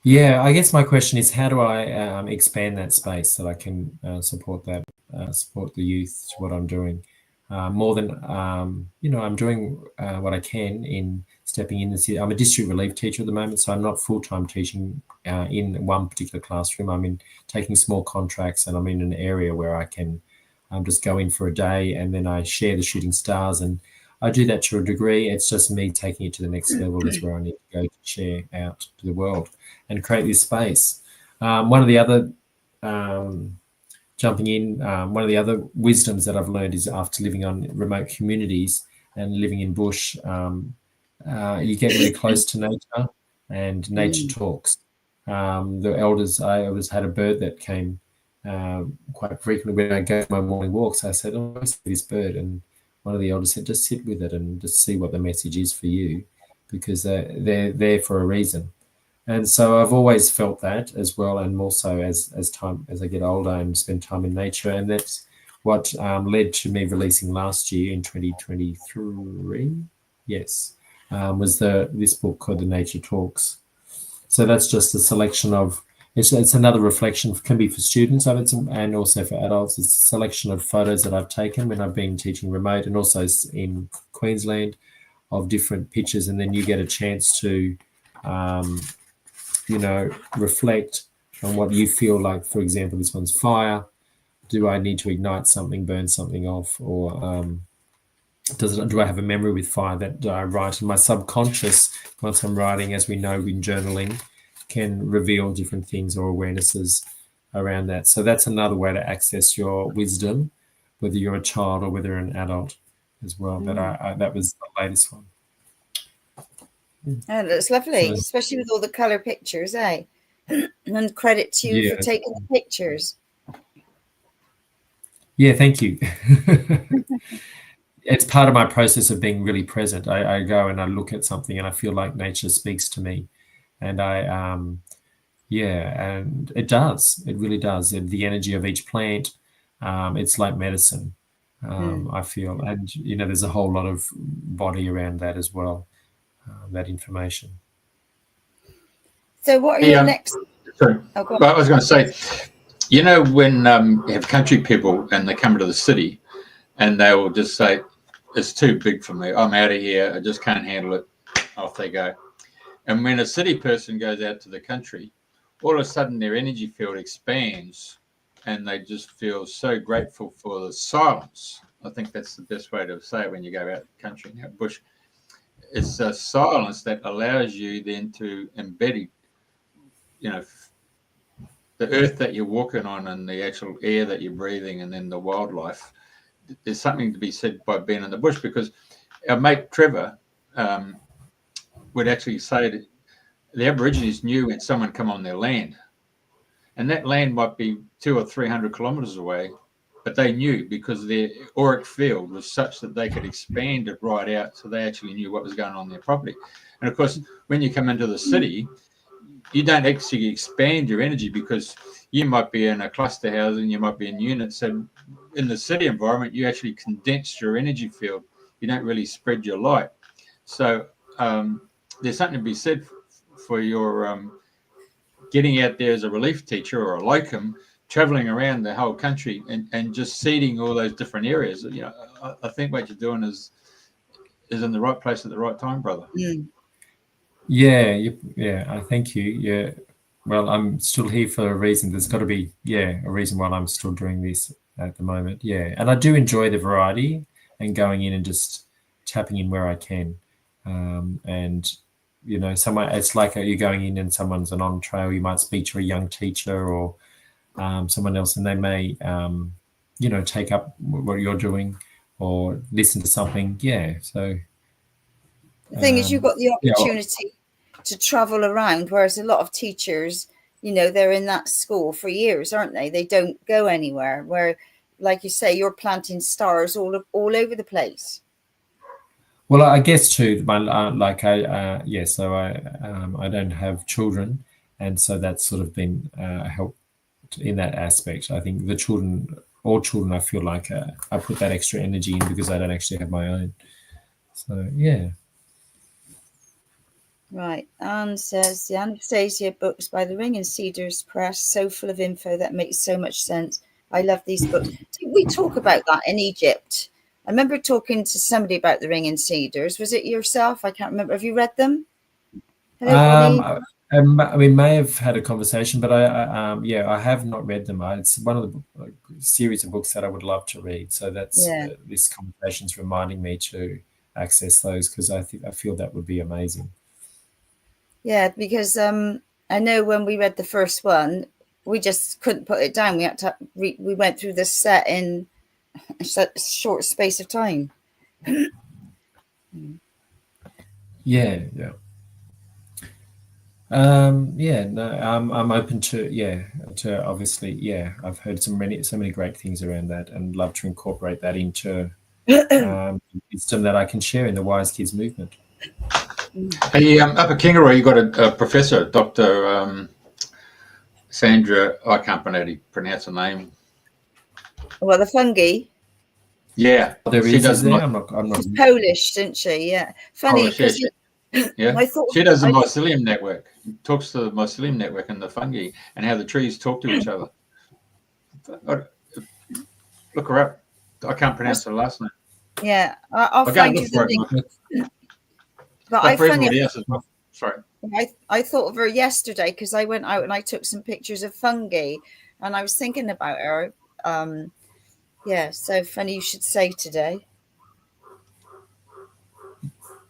Yeah, I guess my question is, how do I expand that space so I can support the youth to what I'm doing? More than, I'm doing what I can in stepping in. I'm a district relief teacher at the moment, so I'm not full-time teaching in one particular classroom. I'm taking small contracts, and I'm in an area where I can just go in for a day, and then I share the shooting stars, and I do that to a degree. It's just me taking it to the next level is where I need to go to share out to the world and create this space. One of the other jumping in, one of the other wisdoms that I've learned is after living on remote communities and living in bush, you get really close to nature, and nature talks. The elders, I always had a bird that came quite frequently when I go for my morning walks. I said, "Oh, I see this bird," and one of the elders said, "Just sit with it and just see what the message is for you, because they're there for a reason." And so I've always felt that as well, and more so as I get older and spend time in nature. And that's what led to me releasing last year in 2023. Yes, was this book called The Nature Talks. So that's just a selection of. It's another reflection, can be for students of it and also for adults. It's a selection of photos that I've taken when I've been teaching remote and also in Queensland of different pictures, and then you get a chance to reflect on what you feel like. For example, this one's fire. Do I need to ignite something, burn something off, or do I have a memory with fire that I write? And my subconscious, once I'm writing, as we know in journaling, can reveal different things or awarenesses around that. So that's another way to access your wisdom, whether you're a child or whether you're an adult as well. But that was the latest one. Oh, that's lovely, especially with all the colour pictures, eh? And credit to you for taking the pictures. Yeah, thank you. It's part of my process of being really present. I go and I look at something and I feel like nature speaks to me. And and it does. It really does. The energy of each plant, it's like medicine, I feel. And, there's a whole lot of body around that as well, that information. So what are your next... Sorry. Well, I was going to say, when you have country people and they come to the city and they will just say, "It's too big for me. I'm out of here. I just can't handle it." Off they go. And when a city person goes out to the country, all of a sudden their energy field expands and they just feel so grateful for the silence. I think that's the best way to say it when you go out the country and out bush. It's a silence that allows you then to embed, the earth that you're walking on and the actual air that you're breathing and then the wildlife. There's something to be said by being in the bush, because our mate Trevor would actually say that the Aborigines knew when someone come on their land, and that land might be 200 or 300 kilometres away, but they knew because their auric field was such that they could expand it right out, so they actually knew what was going on their property. And of course, when you come into the city, you don't actually expand your energy, because you might be in a cluster housing, you might be in units, and in the city environment, you actually condense your energy field. You don't really spread your light. So there's something to be said for your getting out there as a relief teacher or a locum, traveling around the whole country and just seeding all those different areas. I think what you're doing is in the right place at the right time, brother. Yeah, I thank you. Yeah, well, I'm still here for a reason. There's got to be, a reason why I'm still doing this at the moment. Yeah, and I do enjoy the variety and going in and just tapping in where I can. And, it's like you're going in and someone's on trail. You might speak to a young teacher or someone else, and they may, take up what you're doing or listen to something. Yeah, so... The thing is, you've got the opportunity to travel around, whereas a lot of teachers, they're in that school for years, aren't they? They don't go anywhere. Where, like you say, you're planting stars all over the place. Well, I guess too, my so I don't have children, and so that's sort of been helped in that aspect. I think all children, I feel like I put that extra energy in because I don't actually have my own. So yeah. Right. Anne says the Anastasia books by the Ring and Cedars Press, so full of info that makes so much sense. I love these books. Did we talk about that in Egypt? I remember talking to somebody about the Ring and Cedars. Was it yourself? I can't remember. Have you read them? Hello, Bonnie. We may have had a conversation, but I have not read them. It's one of the series of books that I would love to read. So that's this conversation's reminding me to access those because I feel that would be amazing. Yeah, because I know when we read the first one, we just couldn't put it down. We had to. We went through this set in a short space of time. Yeah. I'm open to obviously, I've heard so many great things around that and love to incorporate that into wisdom that I can share in the Wise Kids movement. Hey, up at Kingaroy, you got a professor, Dr. Sandra. I can't pronounce her name. Well, the fungi. Yeah, she does. I'm not. She's Polish, isn't she? Yeah. Funny because she does the mycelium network. Talks to the mycelium network and the fungi and how the trees talk to each other. Look her up. I can't pronounce her last name. Yeah, I'll find you the link. But Sorry. I thought of her yesterday because I went out and I took some pictures of fungi, and I was thinking about her. Yeah, so funny you should say today.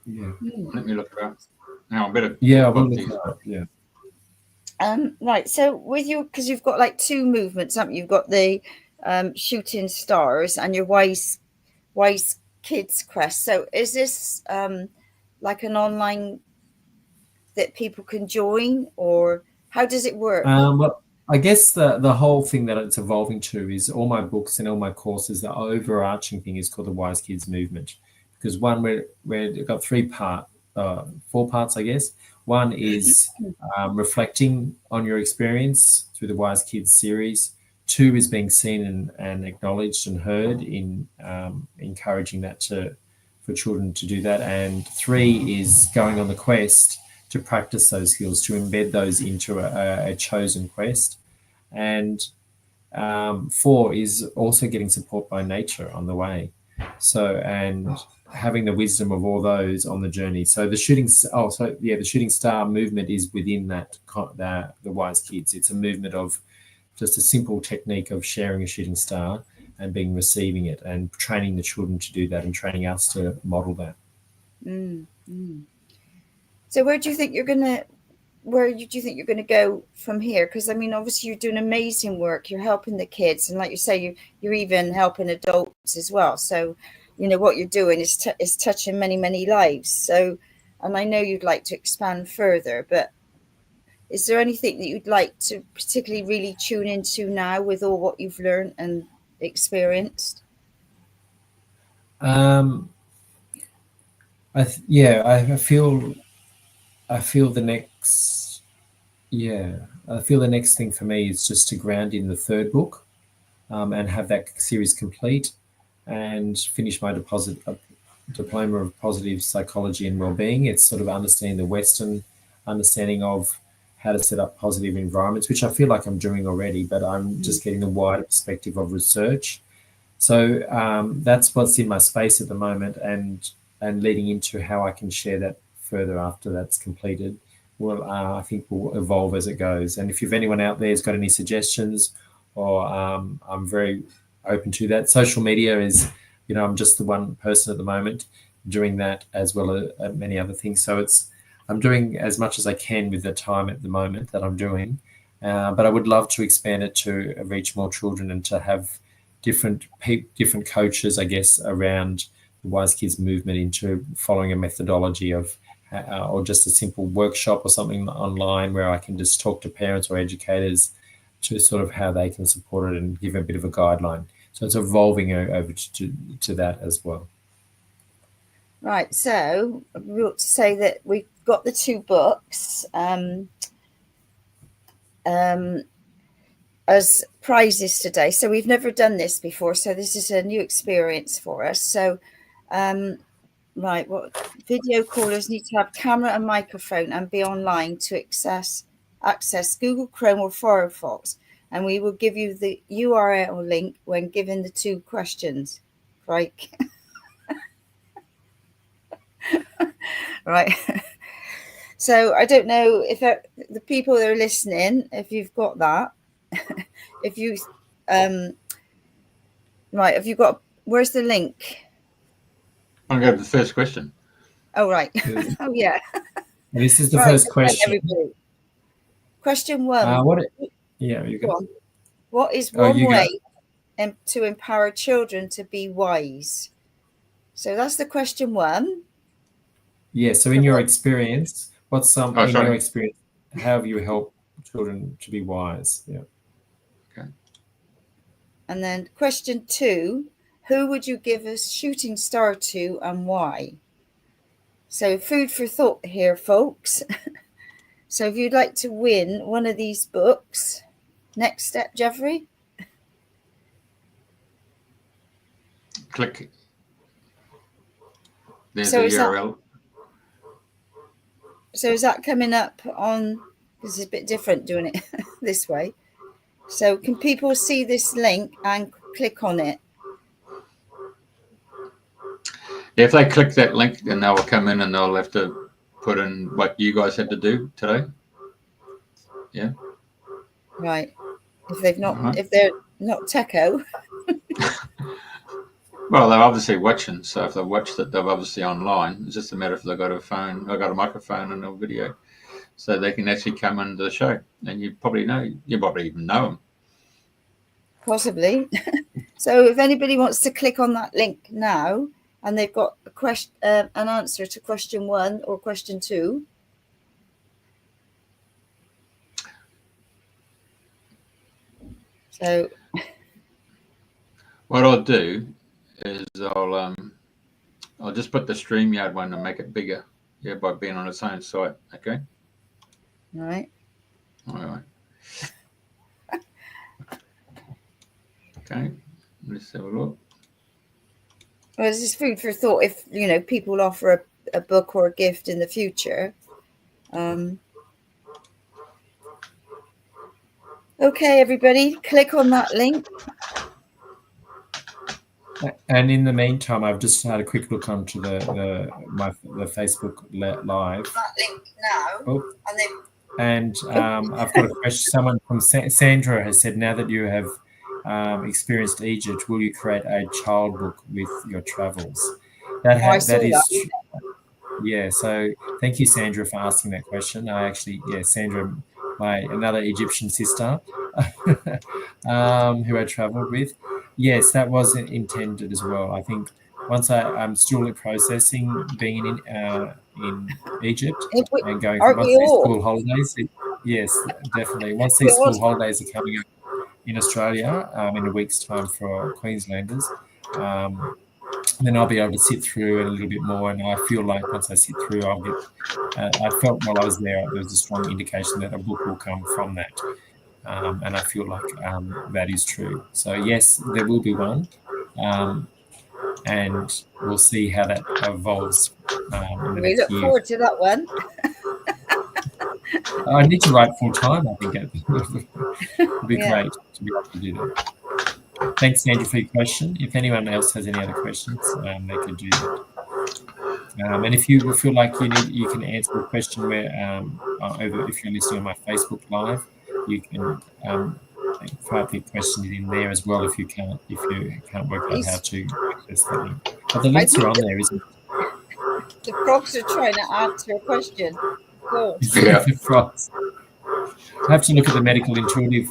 Yeah. Let me look it up. Now I better. Yeah, I will look it up. Yeah. Right. So with you, because you've got like two movements, haven't you? You've got the shooting stars and your wise kids quest. So is this like an online that people can join, or how does it work? Well, I guess the whole thing that it's evolving to is all my books and all my courses. The overarching thing is called the Wise Kids Movement, because one we've got 4 parts, I guess. One is reflecting on your experience through the Wise Kids series. 2 is being seen and acknowledged and heard in encouraging that for children to do that. And 3 is going on the quest to practice those skills, to embed those into a chosen quest. And 4 is also getting support by nature on the way. So, and having the wisdom of all those on the journey. So the shooting star movement is within that, the Wise Kids. It's a movement of just a simple technique of sharing a shooting star and receiving it and training the children to do that and training us to model that. So where do you think you're gonna go from here? Because I mean, obviously you're doing amazing work. You're helping the kids, and like you say, you're even helping adults as well. So, you know what you're doing is touching many lives. So, and I know you'd like to expand further, but is there anything that you'd like to particularly really tune into now with all what you've learned and experienced? I feel the next thing for me is just to ground in the 3rd book and have that series complete and finish my diploma of positive psychology and wellbeing. It's sort of understanding the Western understanding of how to set up positive environments, which I feel like I'm doing already, but I'm just getting the wider perspective of research. So that's what's in my space at the moment, and leading into how I can share that further after that's completed. Well, I think will evolve as it goes. And if you've anyone out there who's got any suggestions, or I'm very open to that. Social media is, I'm just the one person at the moment doing that, as well as many other things. So I'm doing as much as I can with the time at the moment that I'm doing. But I would love to expand it to reach more children and to have different coaches, I guess, around the Wise Kids movement into following a methodology of, or just a simple workshop or something online where I can just talk to parents or educators to sort of how they can support it and give a bit of a guideline. So it's evolving over to that as well. Right, so we ought to say that we've got the 2 books as prizes today. So we've never done this before, so this is a new experience for us. So, right, what video callers need to have camera and microphone and be online to access Google Chrome or Firefox, and we will give you the URL link when given the 2 questions. Right. Right. So I don't know if the people that are listening, if you've got that, if you, right, have you got, where's the link? I'll go to the first question. Oh, right. Oh, yeah. This is the Right, first question. everybody. Question 1. You go. What is one way to empower children to be wise? So that's the question 1. Yeah. So in your experience, your experience, how have you helped children to be wise? Yeah. Okay. And then question 2, who would you give a shooting star to and why? So food for thought here, folks. So if you'd like to win one of these books, next step, Jeffrey? Click. There's the URL. So is that coming up on, because it's a bit different doing it this way. So can people see this link and click on it? If they click that link, then they'll come in and they'll have to put in what you guys had to do today. Yeah. Right. If they've not, if they're not techo. Well, they're obviously watching, so if they've watched it, they're obviously online. It's just a matter if they've got a phone, they've got a microphone and a video, so they can actually come into the show. And you probably even know them. Possibly. So if anybody wants to click on that link now, and they've got a question, an answer to question 1 or question 2. So what I'll do is I'll just put the StreamYard one and make it bigger, by being on its own site. Okay. All right. Okay. Let's have a look. Well, this is food for thought. If people offer a book or a gift in the future. Okay, everybody, click on that link. And in the meantime, I've just had a quick look onto the Facebook Live. That link now. Oh. And I've got a question. Someone from Sandra has said, now that you have experienced Egypt, will you create a child book with your travels? Yeah. So thank you, Sandra, for asking that question. Sandra, another Egyptian sister who I travelled with. Yes, that was intended as well. I think once I'm still processing being in Egypt and going through these school holidays. Yes, definitely. Once these school holidays are coming up in Australia in a week's time for Queenslanders, then I'll be able to sit through it a little bit more. And I feel like once I sit through, I'll get. I felt while I was there was a strong indication that a book will come from that. And I feel like that is true. So yes, there will be one, and we'll see how that evolves in the next year. We look forward to that one. I need to write full time. I think it would be great to be able to do that. Thanks, Sandra, for your question. If anyone else has any other questions, they could do that. And if you feel like you can answer a question where if you're listening on my Facebook Live, you can type your questions in there as well if you can't work out how to access that link. But the links are on there, isn't it? The frogs are trying to answer a question. Cool. Yeah. The frogs. I have to look at the medical intuitive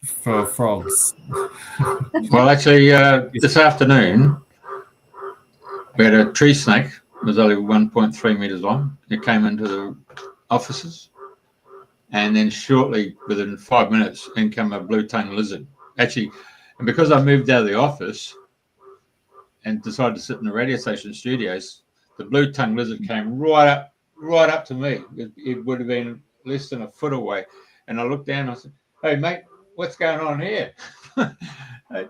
for frogs. Well, actually, this afternoon we had a tree snake. It was only 1.3 meters long. It came into the offices. And then shortly, within 5 minutes, in came a blue-tongued lizard. Actually, and because I moved out of the office, and decided to sit in the radio station studios, the blue-tongued lizard came right up to me. It would have been less than a foot away. And I looked down and I said, "Hey, mate, what's going on here?" I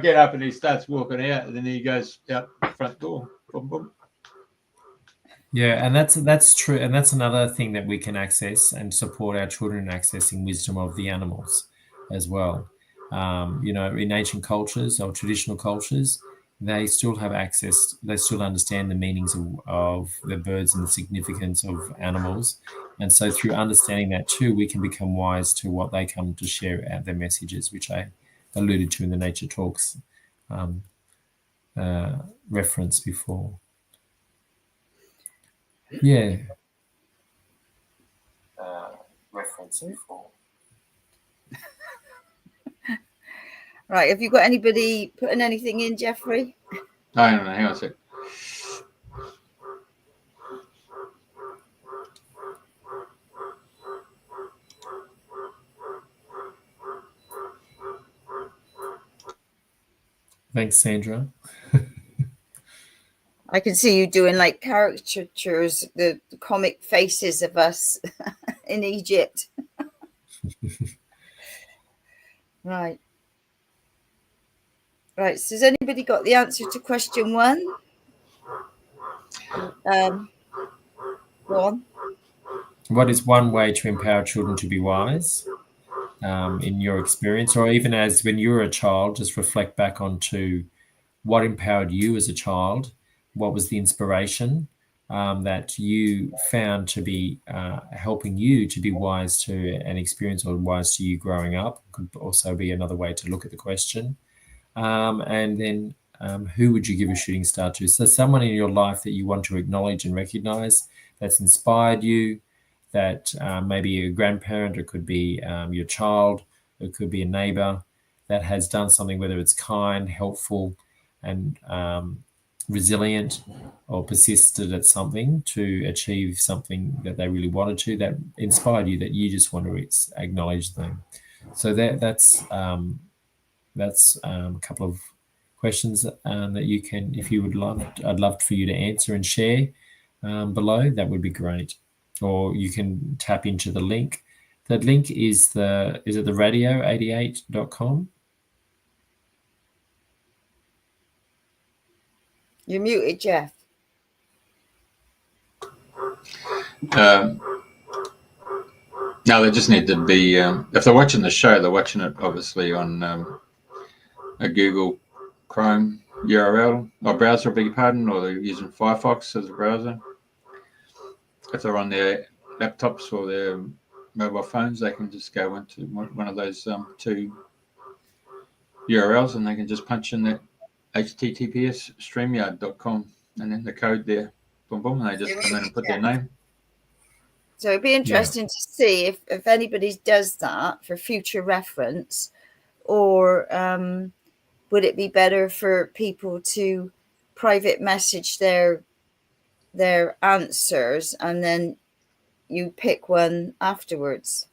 get up and he starts walking out, and then he goes out the front door. Boom, boom. Yeah, and that's true, and that's another thing that we can access and support our children in accessing wisdom of the animals as well. In ancient cultures or traditional cultures, they still have access. They still understand the meanings of the birds and the significance of animals, and so through understanding that too, we can become wise to what they come to share out their messages, which I alluded to in the Nature Talks reference before. Yeah. Reference before. Right, have you got anybody putting anything in, Jeffrey? I don't know. Hang on a sec. Thanks, Sandra. I can see you doing like caricatures, the comic faces of us in Egypt. Right. Right. So has anybody got the answer to question 1? Go on. What is one way to empower children to be wise, in your experience, or even as when you were a child, just reflect back onto what empowered you as a child? What was the inspiration that you found to be helping you to be wise to an experience, or wise to you growing up? Could also be another way to look at the question. And then who would you give a shooting star to? So someone in your life that you want to acknowledge and recognize that's inspired you, that maybe a grandparent, or it could be your child, it could be a neighbor that has done something, whether it's kind, helpful, and resilient, or persisted at something to achieve something that they really wanted to, that inspired you, that you just want to acknowledge them. So that's a couple of questions that you can, if you would love, I'd love for you to answer and share below. That would be great. Or you can tap into the link. That link is the radio88.com? You're muted, Jeff. No, they just need to be, if they're watching the show, they're watching it obviously on a Google Chrome URL or browser, beg your pardon, or they're using Firefox as a browser. If they're on their laptops or their mobile phones, they can just go into one of those 2 URLs, and they can just punch in that https streamyard.com and then the code there. Boom, boom, and they just come in and put their name. So it'd be interesting to see if anybody does that for future reference, or would it be better for people to private message their answers and then you pick one afterwards?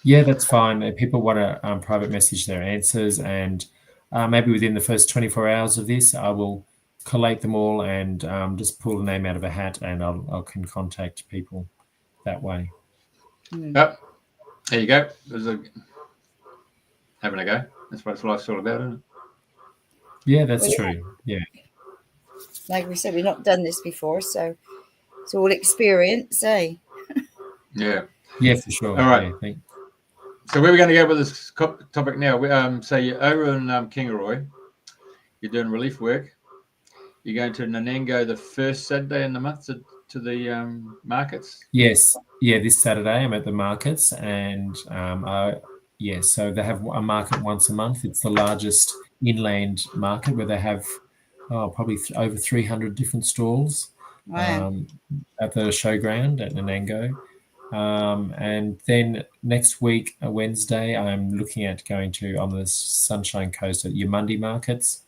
Yeah, that's fine. If people want to private message their answers, and maybe within the first 24 hours of this, I will collate them all and just pull a name out of a hat, and I can contact people that way. Yep. There you go. Having a go. That's what life's all about, isn't it? Yeah, that's true. Yeah. Like we said, we've not done this before, so it's all experience, eh? Yeah. Yeah, for sure. All right. Yeah, so where are we going to go with this topic now? So you're over in Kingaroy. You're doing relief work. You're going to Nanango the first Saturday in the month to the markets? Yes. Yeah, this Saturday I'm at the markets, and so they have a market once a month. It's the largest inland market where they have probably over 300 different stalls. Wow. At the showground at Nanango. And then next week, Wednesday, I'm looking at going on the Sunshine Coast at Yamundi markets.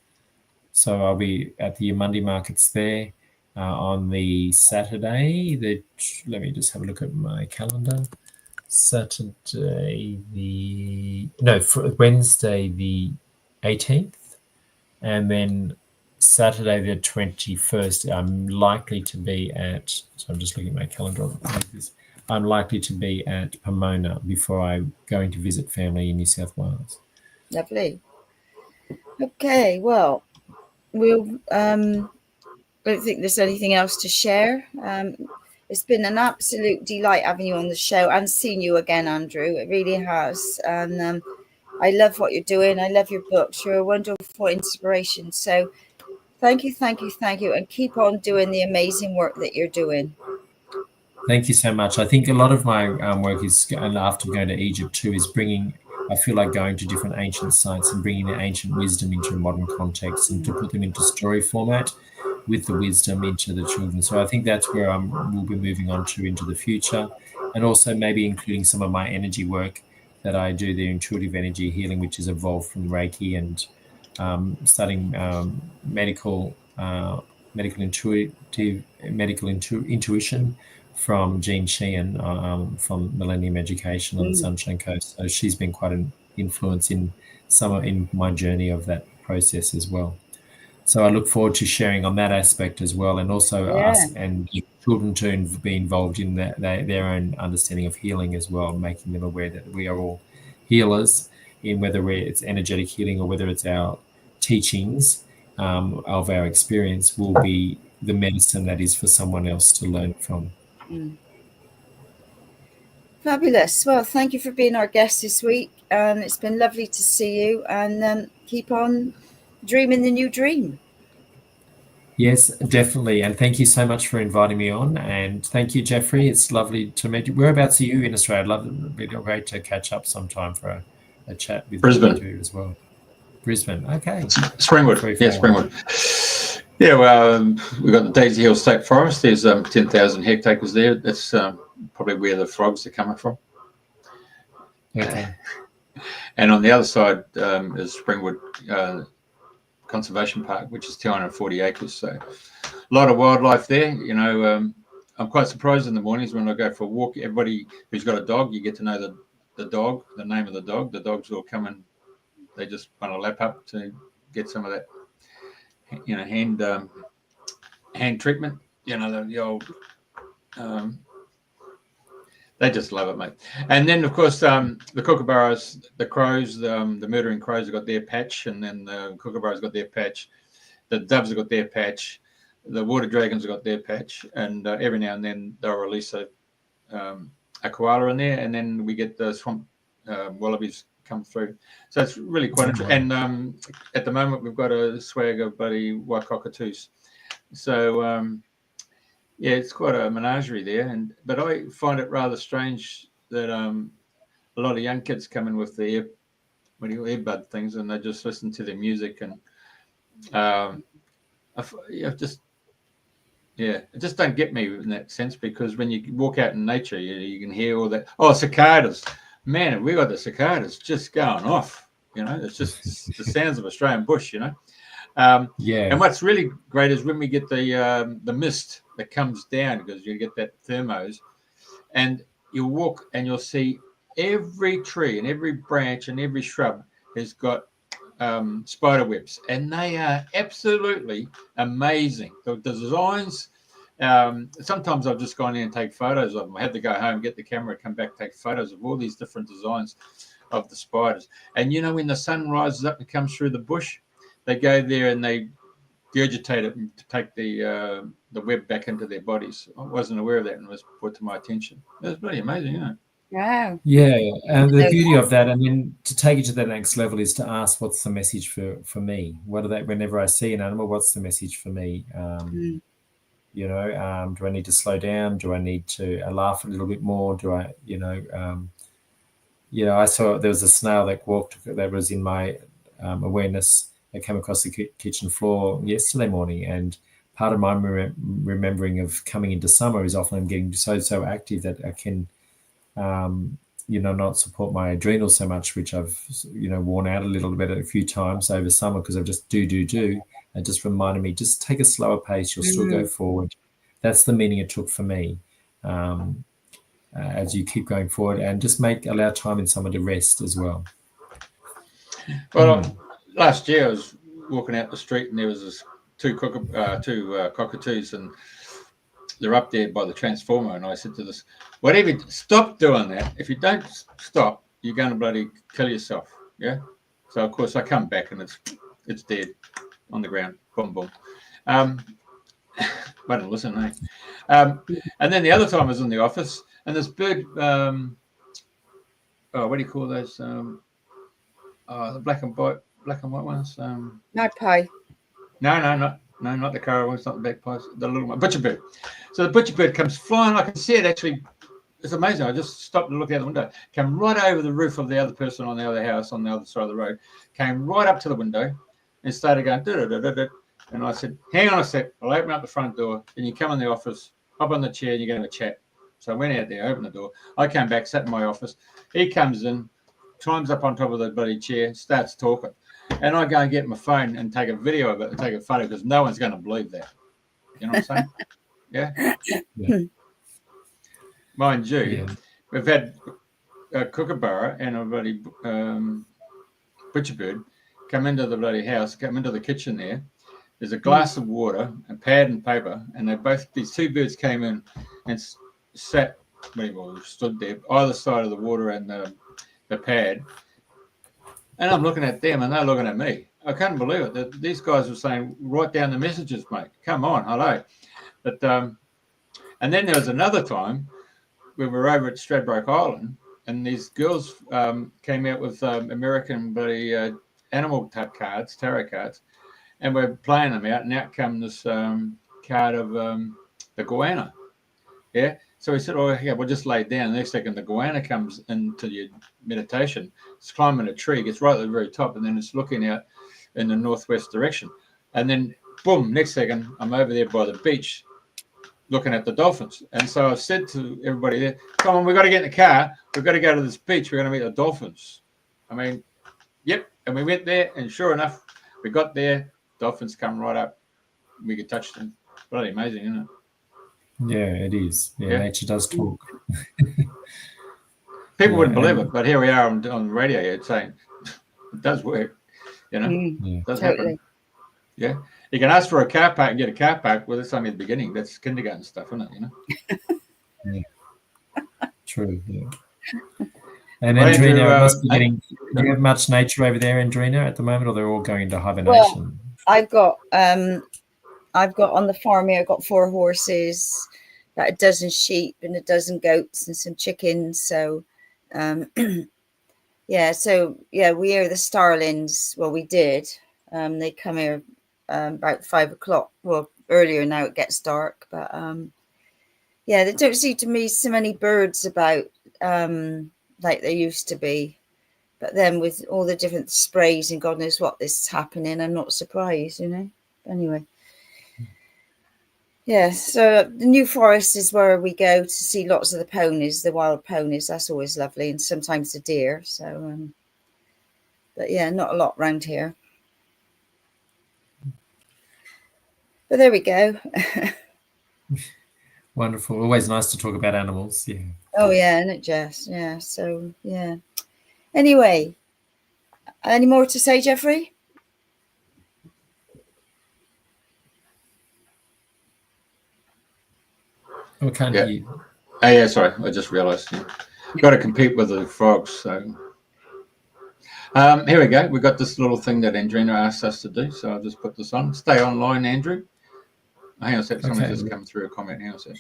So I'll be at the Yamundi markets there on the Saturday. Let me just have a look at my calendar. Wednesday the 18th. And then Saturday the 21st, I'm likely to be at, so I'm just looking at my calendar. I'm likely to be at Pomona before I going to visit family in New South Wales. Lovely. Okay, well, we'll I don't think there's anything else to share. It's been an absolute delight having you on the show and seeing you again, Andrew. It really has. And I love what you're doing. I love your books. You're a wonderful inspiration. So thank you, thank you, thank you. And keep on doing the amazing work that you're doing. Thank you so much. I think a lot of my work is, and after going to Egypt too, is bringing, I feel like going to different ancient sites and bringing the ancient wisdom into a modern context and to put them into story format with the wisdom into the children. So I think that's where we'll be moving on to into the future, and also maybe including some of my energy work that I do, the intuitive energy healing, which is evolved from Reiki and studying medical intuition from Jean Sheehan from Millennium Education on the Sunshine Coast. So she's been quite an influence in my journey of that process as well. So I look forward to sharing on that aspect as well, and also us and children to be involved in their own understanding of healing as well, making them aware that we are all healers, in whether it's energetic healing or whether it's our teachings of our experience will be the medicine that is for someone else to learn from. Fabulous. Well, thank you for being our guest this week. It's been lovely to see you, and keep on dreaming the new dream. Yes, definitely. And thank you so much for inviting me on. And thank you, Jeffrey. It's lovely to meet you. Whereabouts are you in Australia? It'd be great to catch up sometime for a chat with Brisbane. you too as well. Brisbane. Okay. Springwood. Yeah, Springwood. Yeah, well, we've got the Daisy Hill State Forest. There's 10,000 hectares there. That's probably where the frogs are coming from. Okay. And on the other side is Springwood Conservation Park, which is 240 acres. So a lot of wildlife there. You know, I'm quite surprised in the mornings when I go for a walk. Everybody who's got a dog, you get to know the dog, the name of the dog. The dogs will come and they just want to lap up to get some of that, you know, hand treatment. You know, the old. They just love it, mate. And then, of course, the kookaburras, the crows, the murdering crows have got their patch, and then the kookaburras got their patch. The doves have got their patch. The water dragons have got their patch. And every now and then they'll release a koala in there, and then we get the swamp wallabies come through. So it's really quite interesting. And at the moment, we've got a swag of bloody white cockatoos. So... yeah, it's quite a menagerie there, but I find it rather strange that a lot of young kids come in with the earbud things, and they just listen to their music, and it just don't get me in that sense, because when you walk out in nature, you can hear all that. Oh, cicadas, man! We got the cicadas just going off. You know, it's just the sounds of Australian bush. You know. And what's really great is when we get the mist that comes down, because you get that thermos, and you walk and you'll see every tree and every branch and every shrub has got spider webs, and they are absolutely amazing. The designs. Sometimes I've just gone in and take photos of them. I had to go home, get the camera, come back, take photos of all these different designs of the spiders. And you know, when the sun rises up and comes through the bush, they go there and they regurgitate it and take the web back into their bodies. I wasn't aware of that, and it was brought to my attention. It was really amazing, you know. Wow. Yeah, and the beauty of that, and then to take it to the next level, is to ask, what's the message for me? What are they? Whenever I see an animal, what's the message for me? You know, do I need to slow down? Do I need to laugh a little bit more? Do I, I saw there was a snail that was in my awareness. I came across the kitchen floor yesterday morning, and part of my remembering of coming into summer is often I'm getting so active that I can, not support my adrenals so much, which I've, worn out a little bit a few times over summer because I've just do. And just reminded me, just take a slower pace. You'll still go forward. That's the meaning it took for me. As you keep going forward, and just allow time in summer to rest as well. Well, last year I was walking out the street, and there was this two cockatoos, and they're up there by the transformer. And I said to this, whatever, stop doing that. If you don't stop, you're going to bloody kill yourself. Yeah. So of course I come back and it's dead on the ground. Boom, boom. Won't listen, eh? And then the other time I was in the office, and this bird, what do you call those? The black and white ones. Magpie. No, not the currow ones, not the magpies, the little one, butcher bird. So the butcher bird comes flying. I can see it actually. It's amazing. I just stopped and looked out the window. Came right over the roof of the other person on the other house on the other side of the road. Came right up to the window and started going. And I said, hang on a sec. I'll open up the front door. And you come in the office, hop on the chair, and you're going to chat. So I went out there, opened the door. I came back, sat in my office. He comes in, climbs up on top of the bloody chair, starts talking. And I go and get my phone and take a video of it and take a photo because no one's going to believe that. You know what I'm saying? Yeah. Mind you, we've had a kookaburra and a bloody butcher bird come into the bloody house, come into the kitchen there. There's a glass of water, a pad and paper, and these two birds came in and sat, stood there, either side of the water and the pad. And I'm looking at them and they're looking at me. I can't believe it. These guys were saying, write down the messages, mate. Come on, hello. But and then there was another time we were over at Stradbroke Island, and these girls came out with American bloody animal cards, tarot cards, and we're playing them out, and out come this card of the goanna. Yeah. So we said, oh, yeah, we'll just lay down. The next second, the goanna comes into your meditation. It's climbing a tree, gets right at the very top, and then it's looking out in the northwest direction. And then, boom, next second, I'm over there by the beach looking at the dolphins. And so I said to everybody there, come on, we've got to get in the car. We've got to go to this beach. We're going to meet the dolphins. I mean, yep. And we went there, and sure enough, we got there. Dolphins come right up. We could touch them. Bloody amazing, isn't it? Yeah, it is. Yeah, nature does talk. People wouldn't believe it, but here we are on the radio. It's saying it does work. You know, it does happen. Yeah, you can ask for a car park and get a car park. Well, that's only the beginning. That's kindergarten stuff, isn't it? You know. True. Yeah. And Andrena, must be getting. Do you have much nature over there, Andrena, at the moment, or they're all going into hibernation? Well, I've got on the farm here, I've got 4 horses, about a dozen sheep and a dozen goats and some chickens. So, we are the starlings. Well, we did. They come here about 5 o'clock. Well, earlier now it gets dark, but there don't seem to be so many birds about like there used to be. But then with all the different sprays and God knows what is happening, I'm not surprised, you know. Anyway. Yeah, so the New Forest is where we go to see lots of the ponies, the wild ponies. That's always lovely, and sometimes the deer. So, but yeah, not a lot around here. But there we go. Wonderful. Always nice to talk about animals. Yeah. Oh yeah, isn't it, Jess? Yeah. So yeah. Anyway, any more to say, Jeffrey? Oh, can't hear you. Oh, yeah, sorry. I just realised. Yeah. Got to compete with the frogs. So here we go. We've got this little thing that Andrena asked us to do. So I'll just put this on. Stay online, Andrew. Hang on a sec. Someone just come through a comment. Hang on a sec.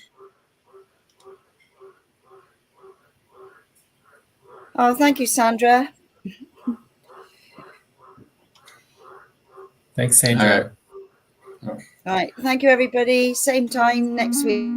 Oh, thank you, Sandra. Thanks, Sandra. All right. Thank you, everybody. Same time next week.